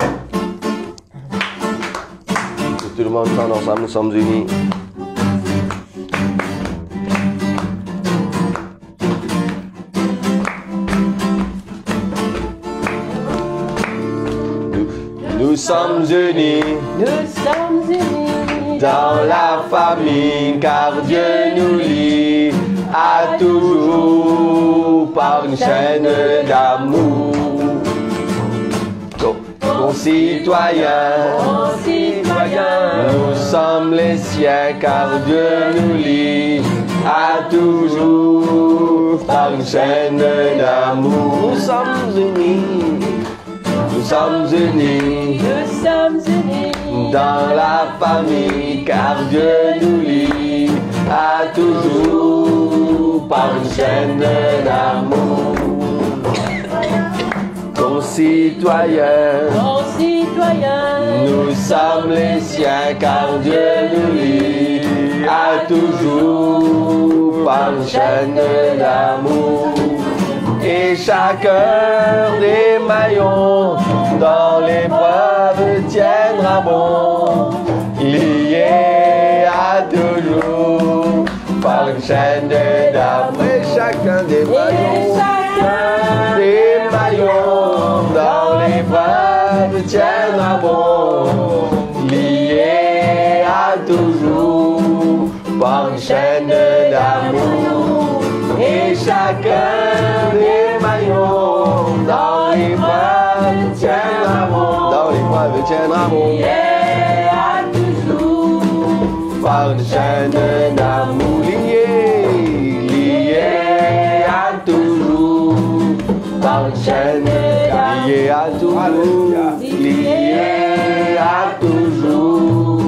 Tout le le monde chante ensemble, nous sommes unis. Nous sommes unis. Nous sommes unis Dans la famille, car Dieu nous lie à toujours par une chaîne d'amour. Concitoyens, nous sommes les siens, car Dieu nous lie à toujours par une chaîne d'amour. Nous sommes unis. Nous sommes unis. Nous sommes unis Dans la famille, car Dieu nous lie à toujours par une chaîne d'amour. Concitoyens, nous sommes les siens, car Dieu nous lie à toujours par une chaîne d'amour. Et chacun des maillons dans l'épreuve tiendra bon, lié à toujours par une chaîne d'amour. Et chacun des maillons dans l'épreuve tiendra bon, lié à toujours par une chaîne d'amour. Et chacun des maillons dans l'épreuve tiendra bon, dans l'épreuve tiendra bon, lié à toujours par une chaîne d'amour, lié à toujours par une chaîne d'amour, lié à toujours, lié à toujours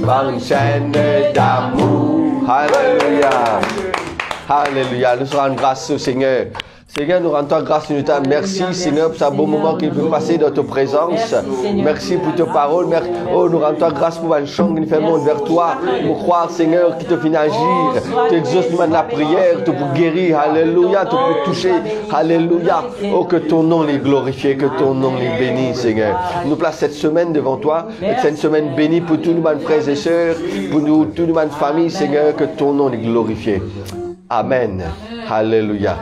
par une chaîne d'amour. Alléluia. Alléluia, nous rendons grâce au Seigneur. Seigneur, nous rendons grâce à toi. Merci, Seigneur, pour ce beau moment qu'il peut passer dans ta présence. Merci pour tes paroles. Oh, nous rendons grâce pour un chant qui nous fait monter vers toi. Pour croire, Seigneur, qui te fait agir. Tu exauces nous de la prière, tu peux guérir. Alléluia, tu peux toucher. Alléluia. Oh, que ton nom est glorifié, que ton nom est béni, Seigneur. Nous place cette semaine devant toi. C'est une semaine bénie pour tous nos frères et sœurs, pour nous, tous nos familles, Seigneur, que ton nom est glorifié. Amen. Alléluia.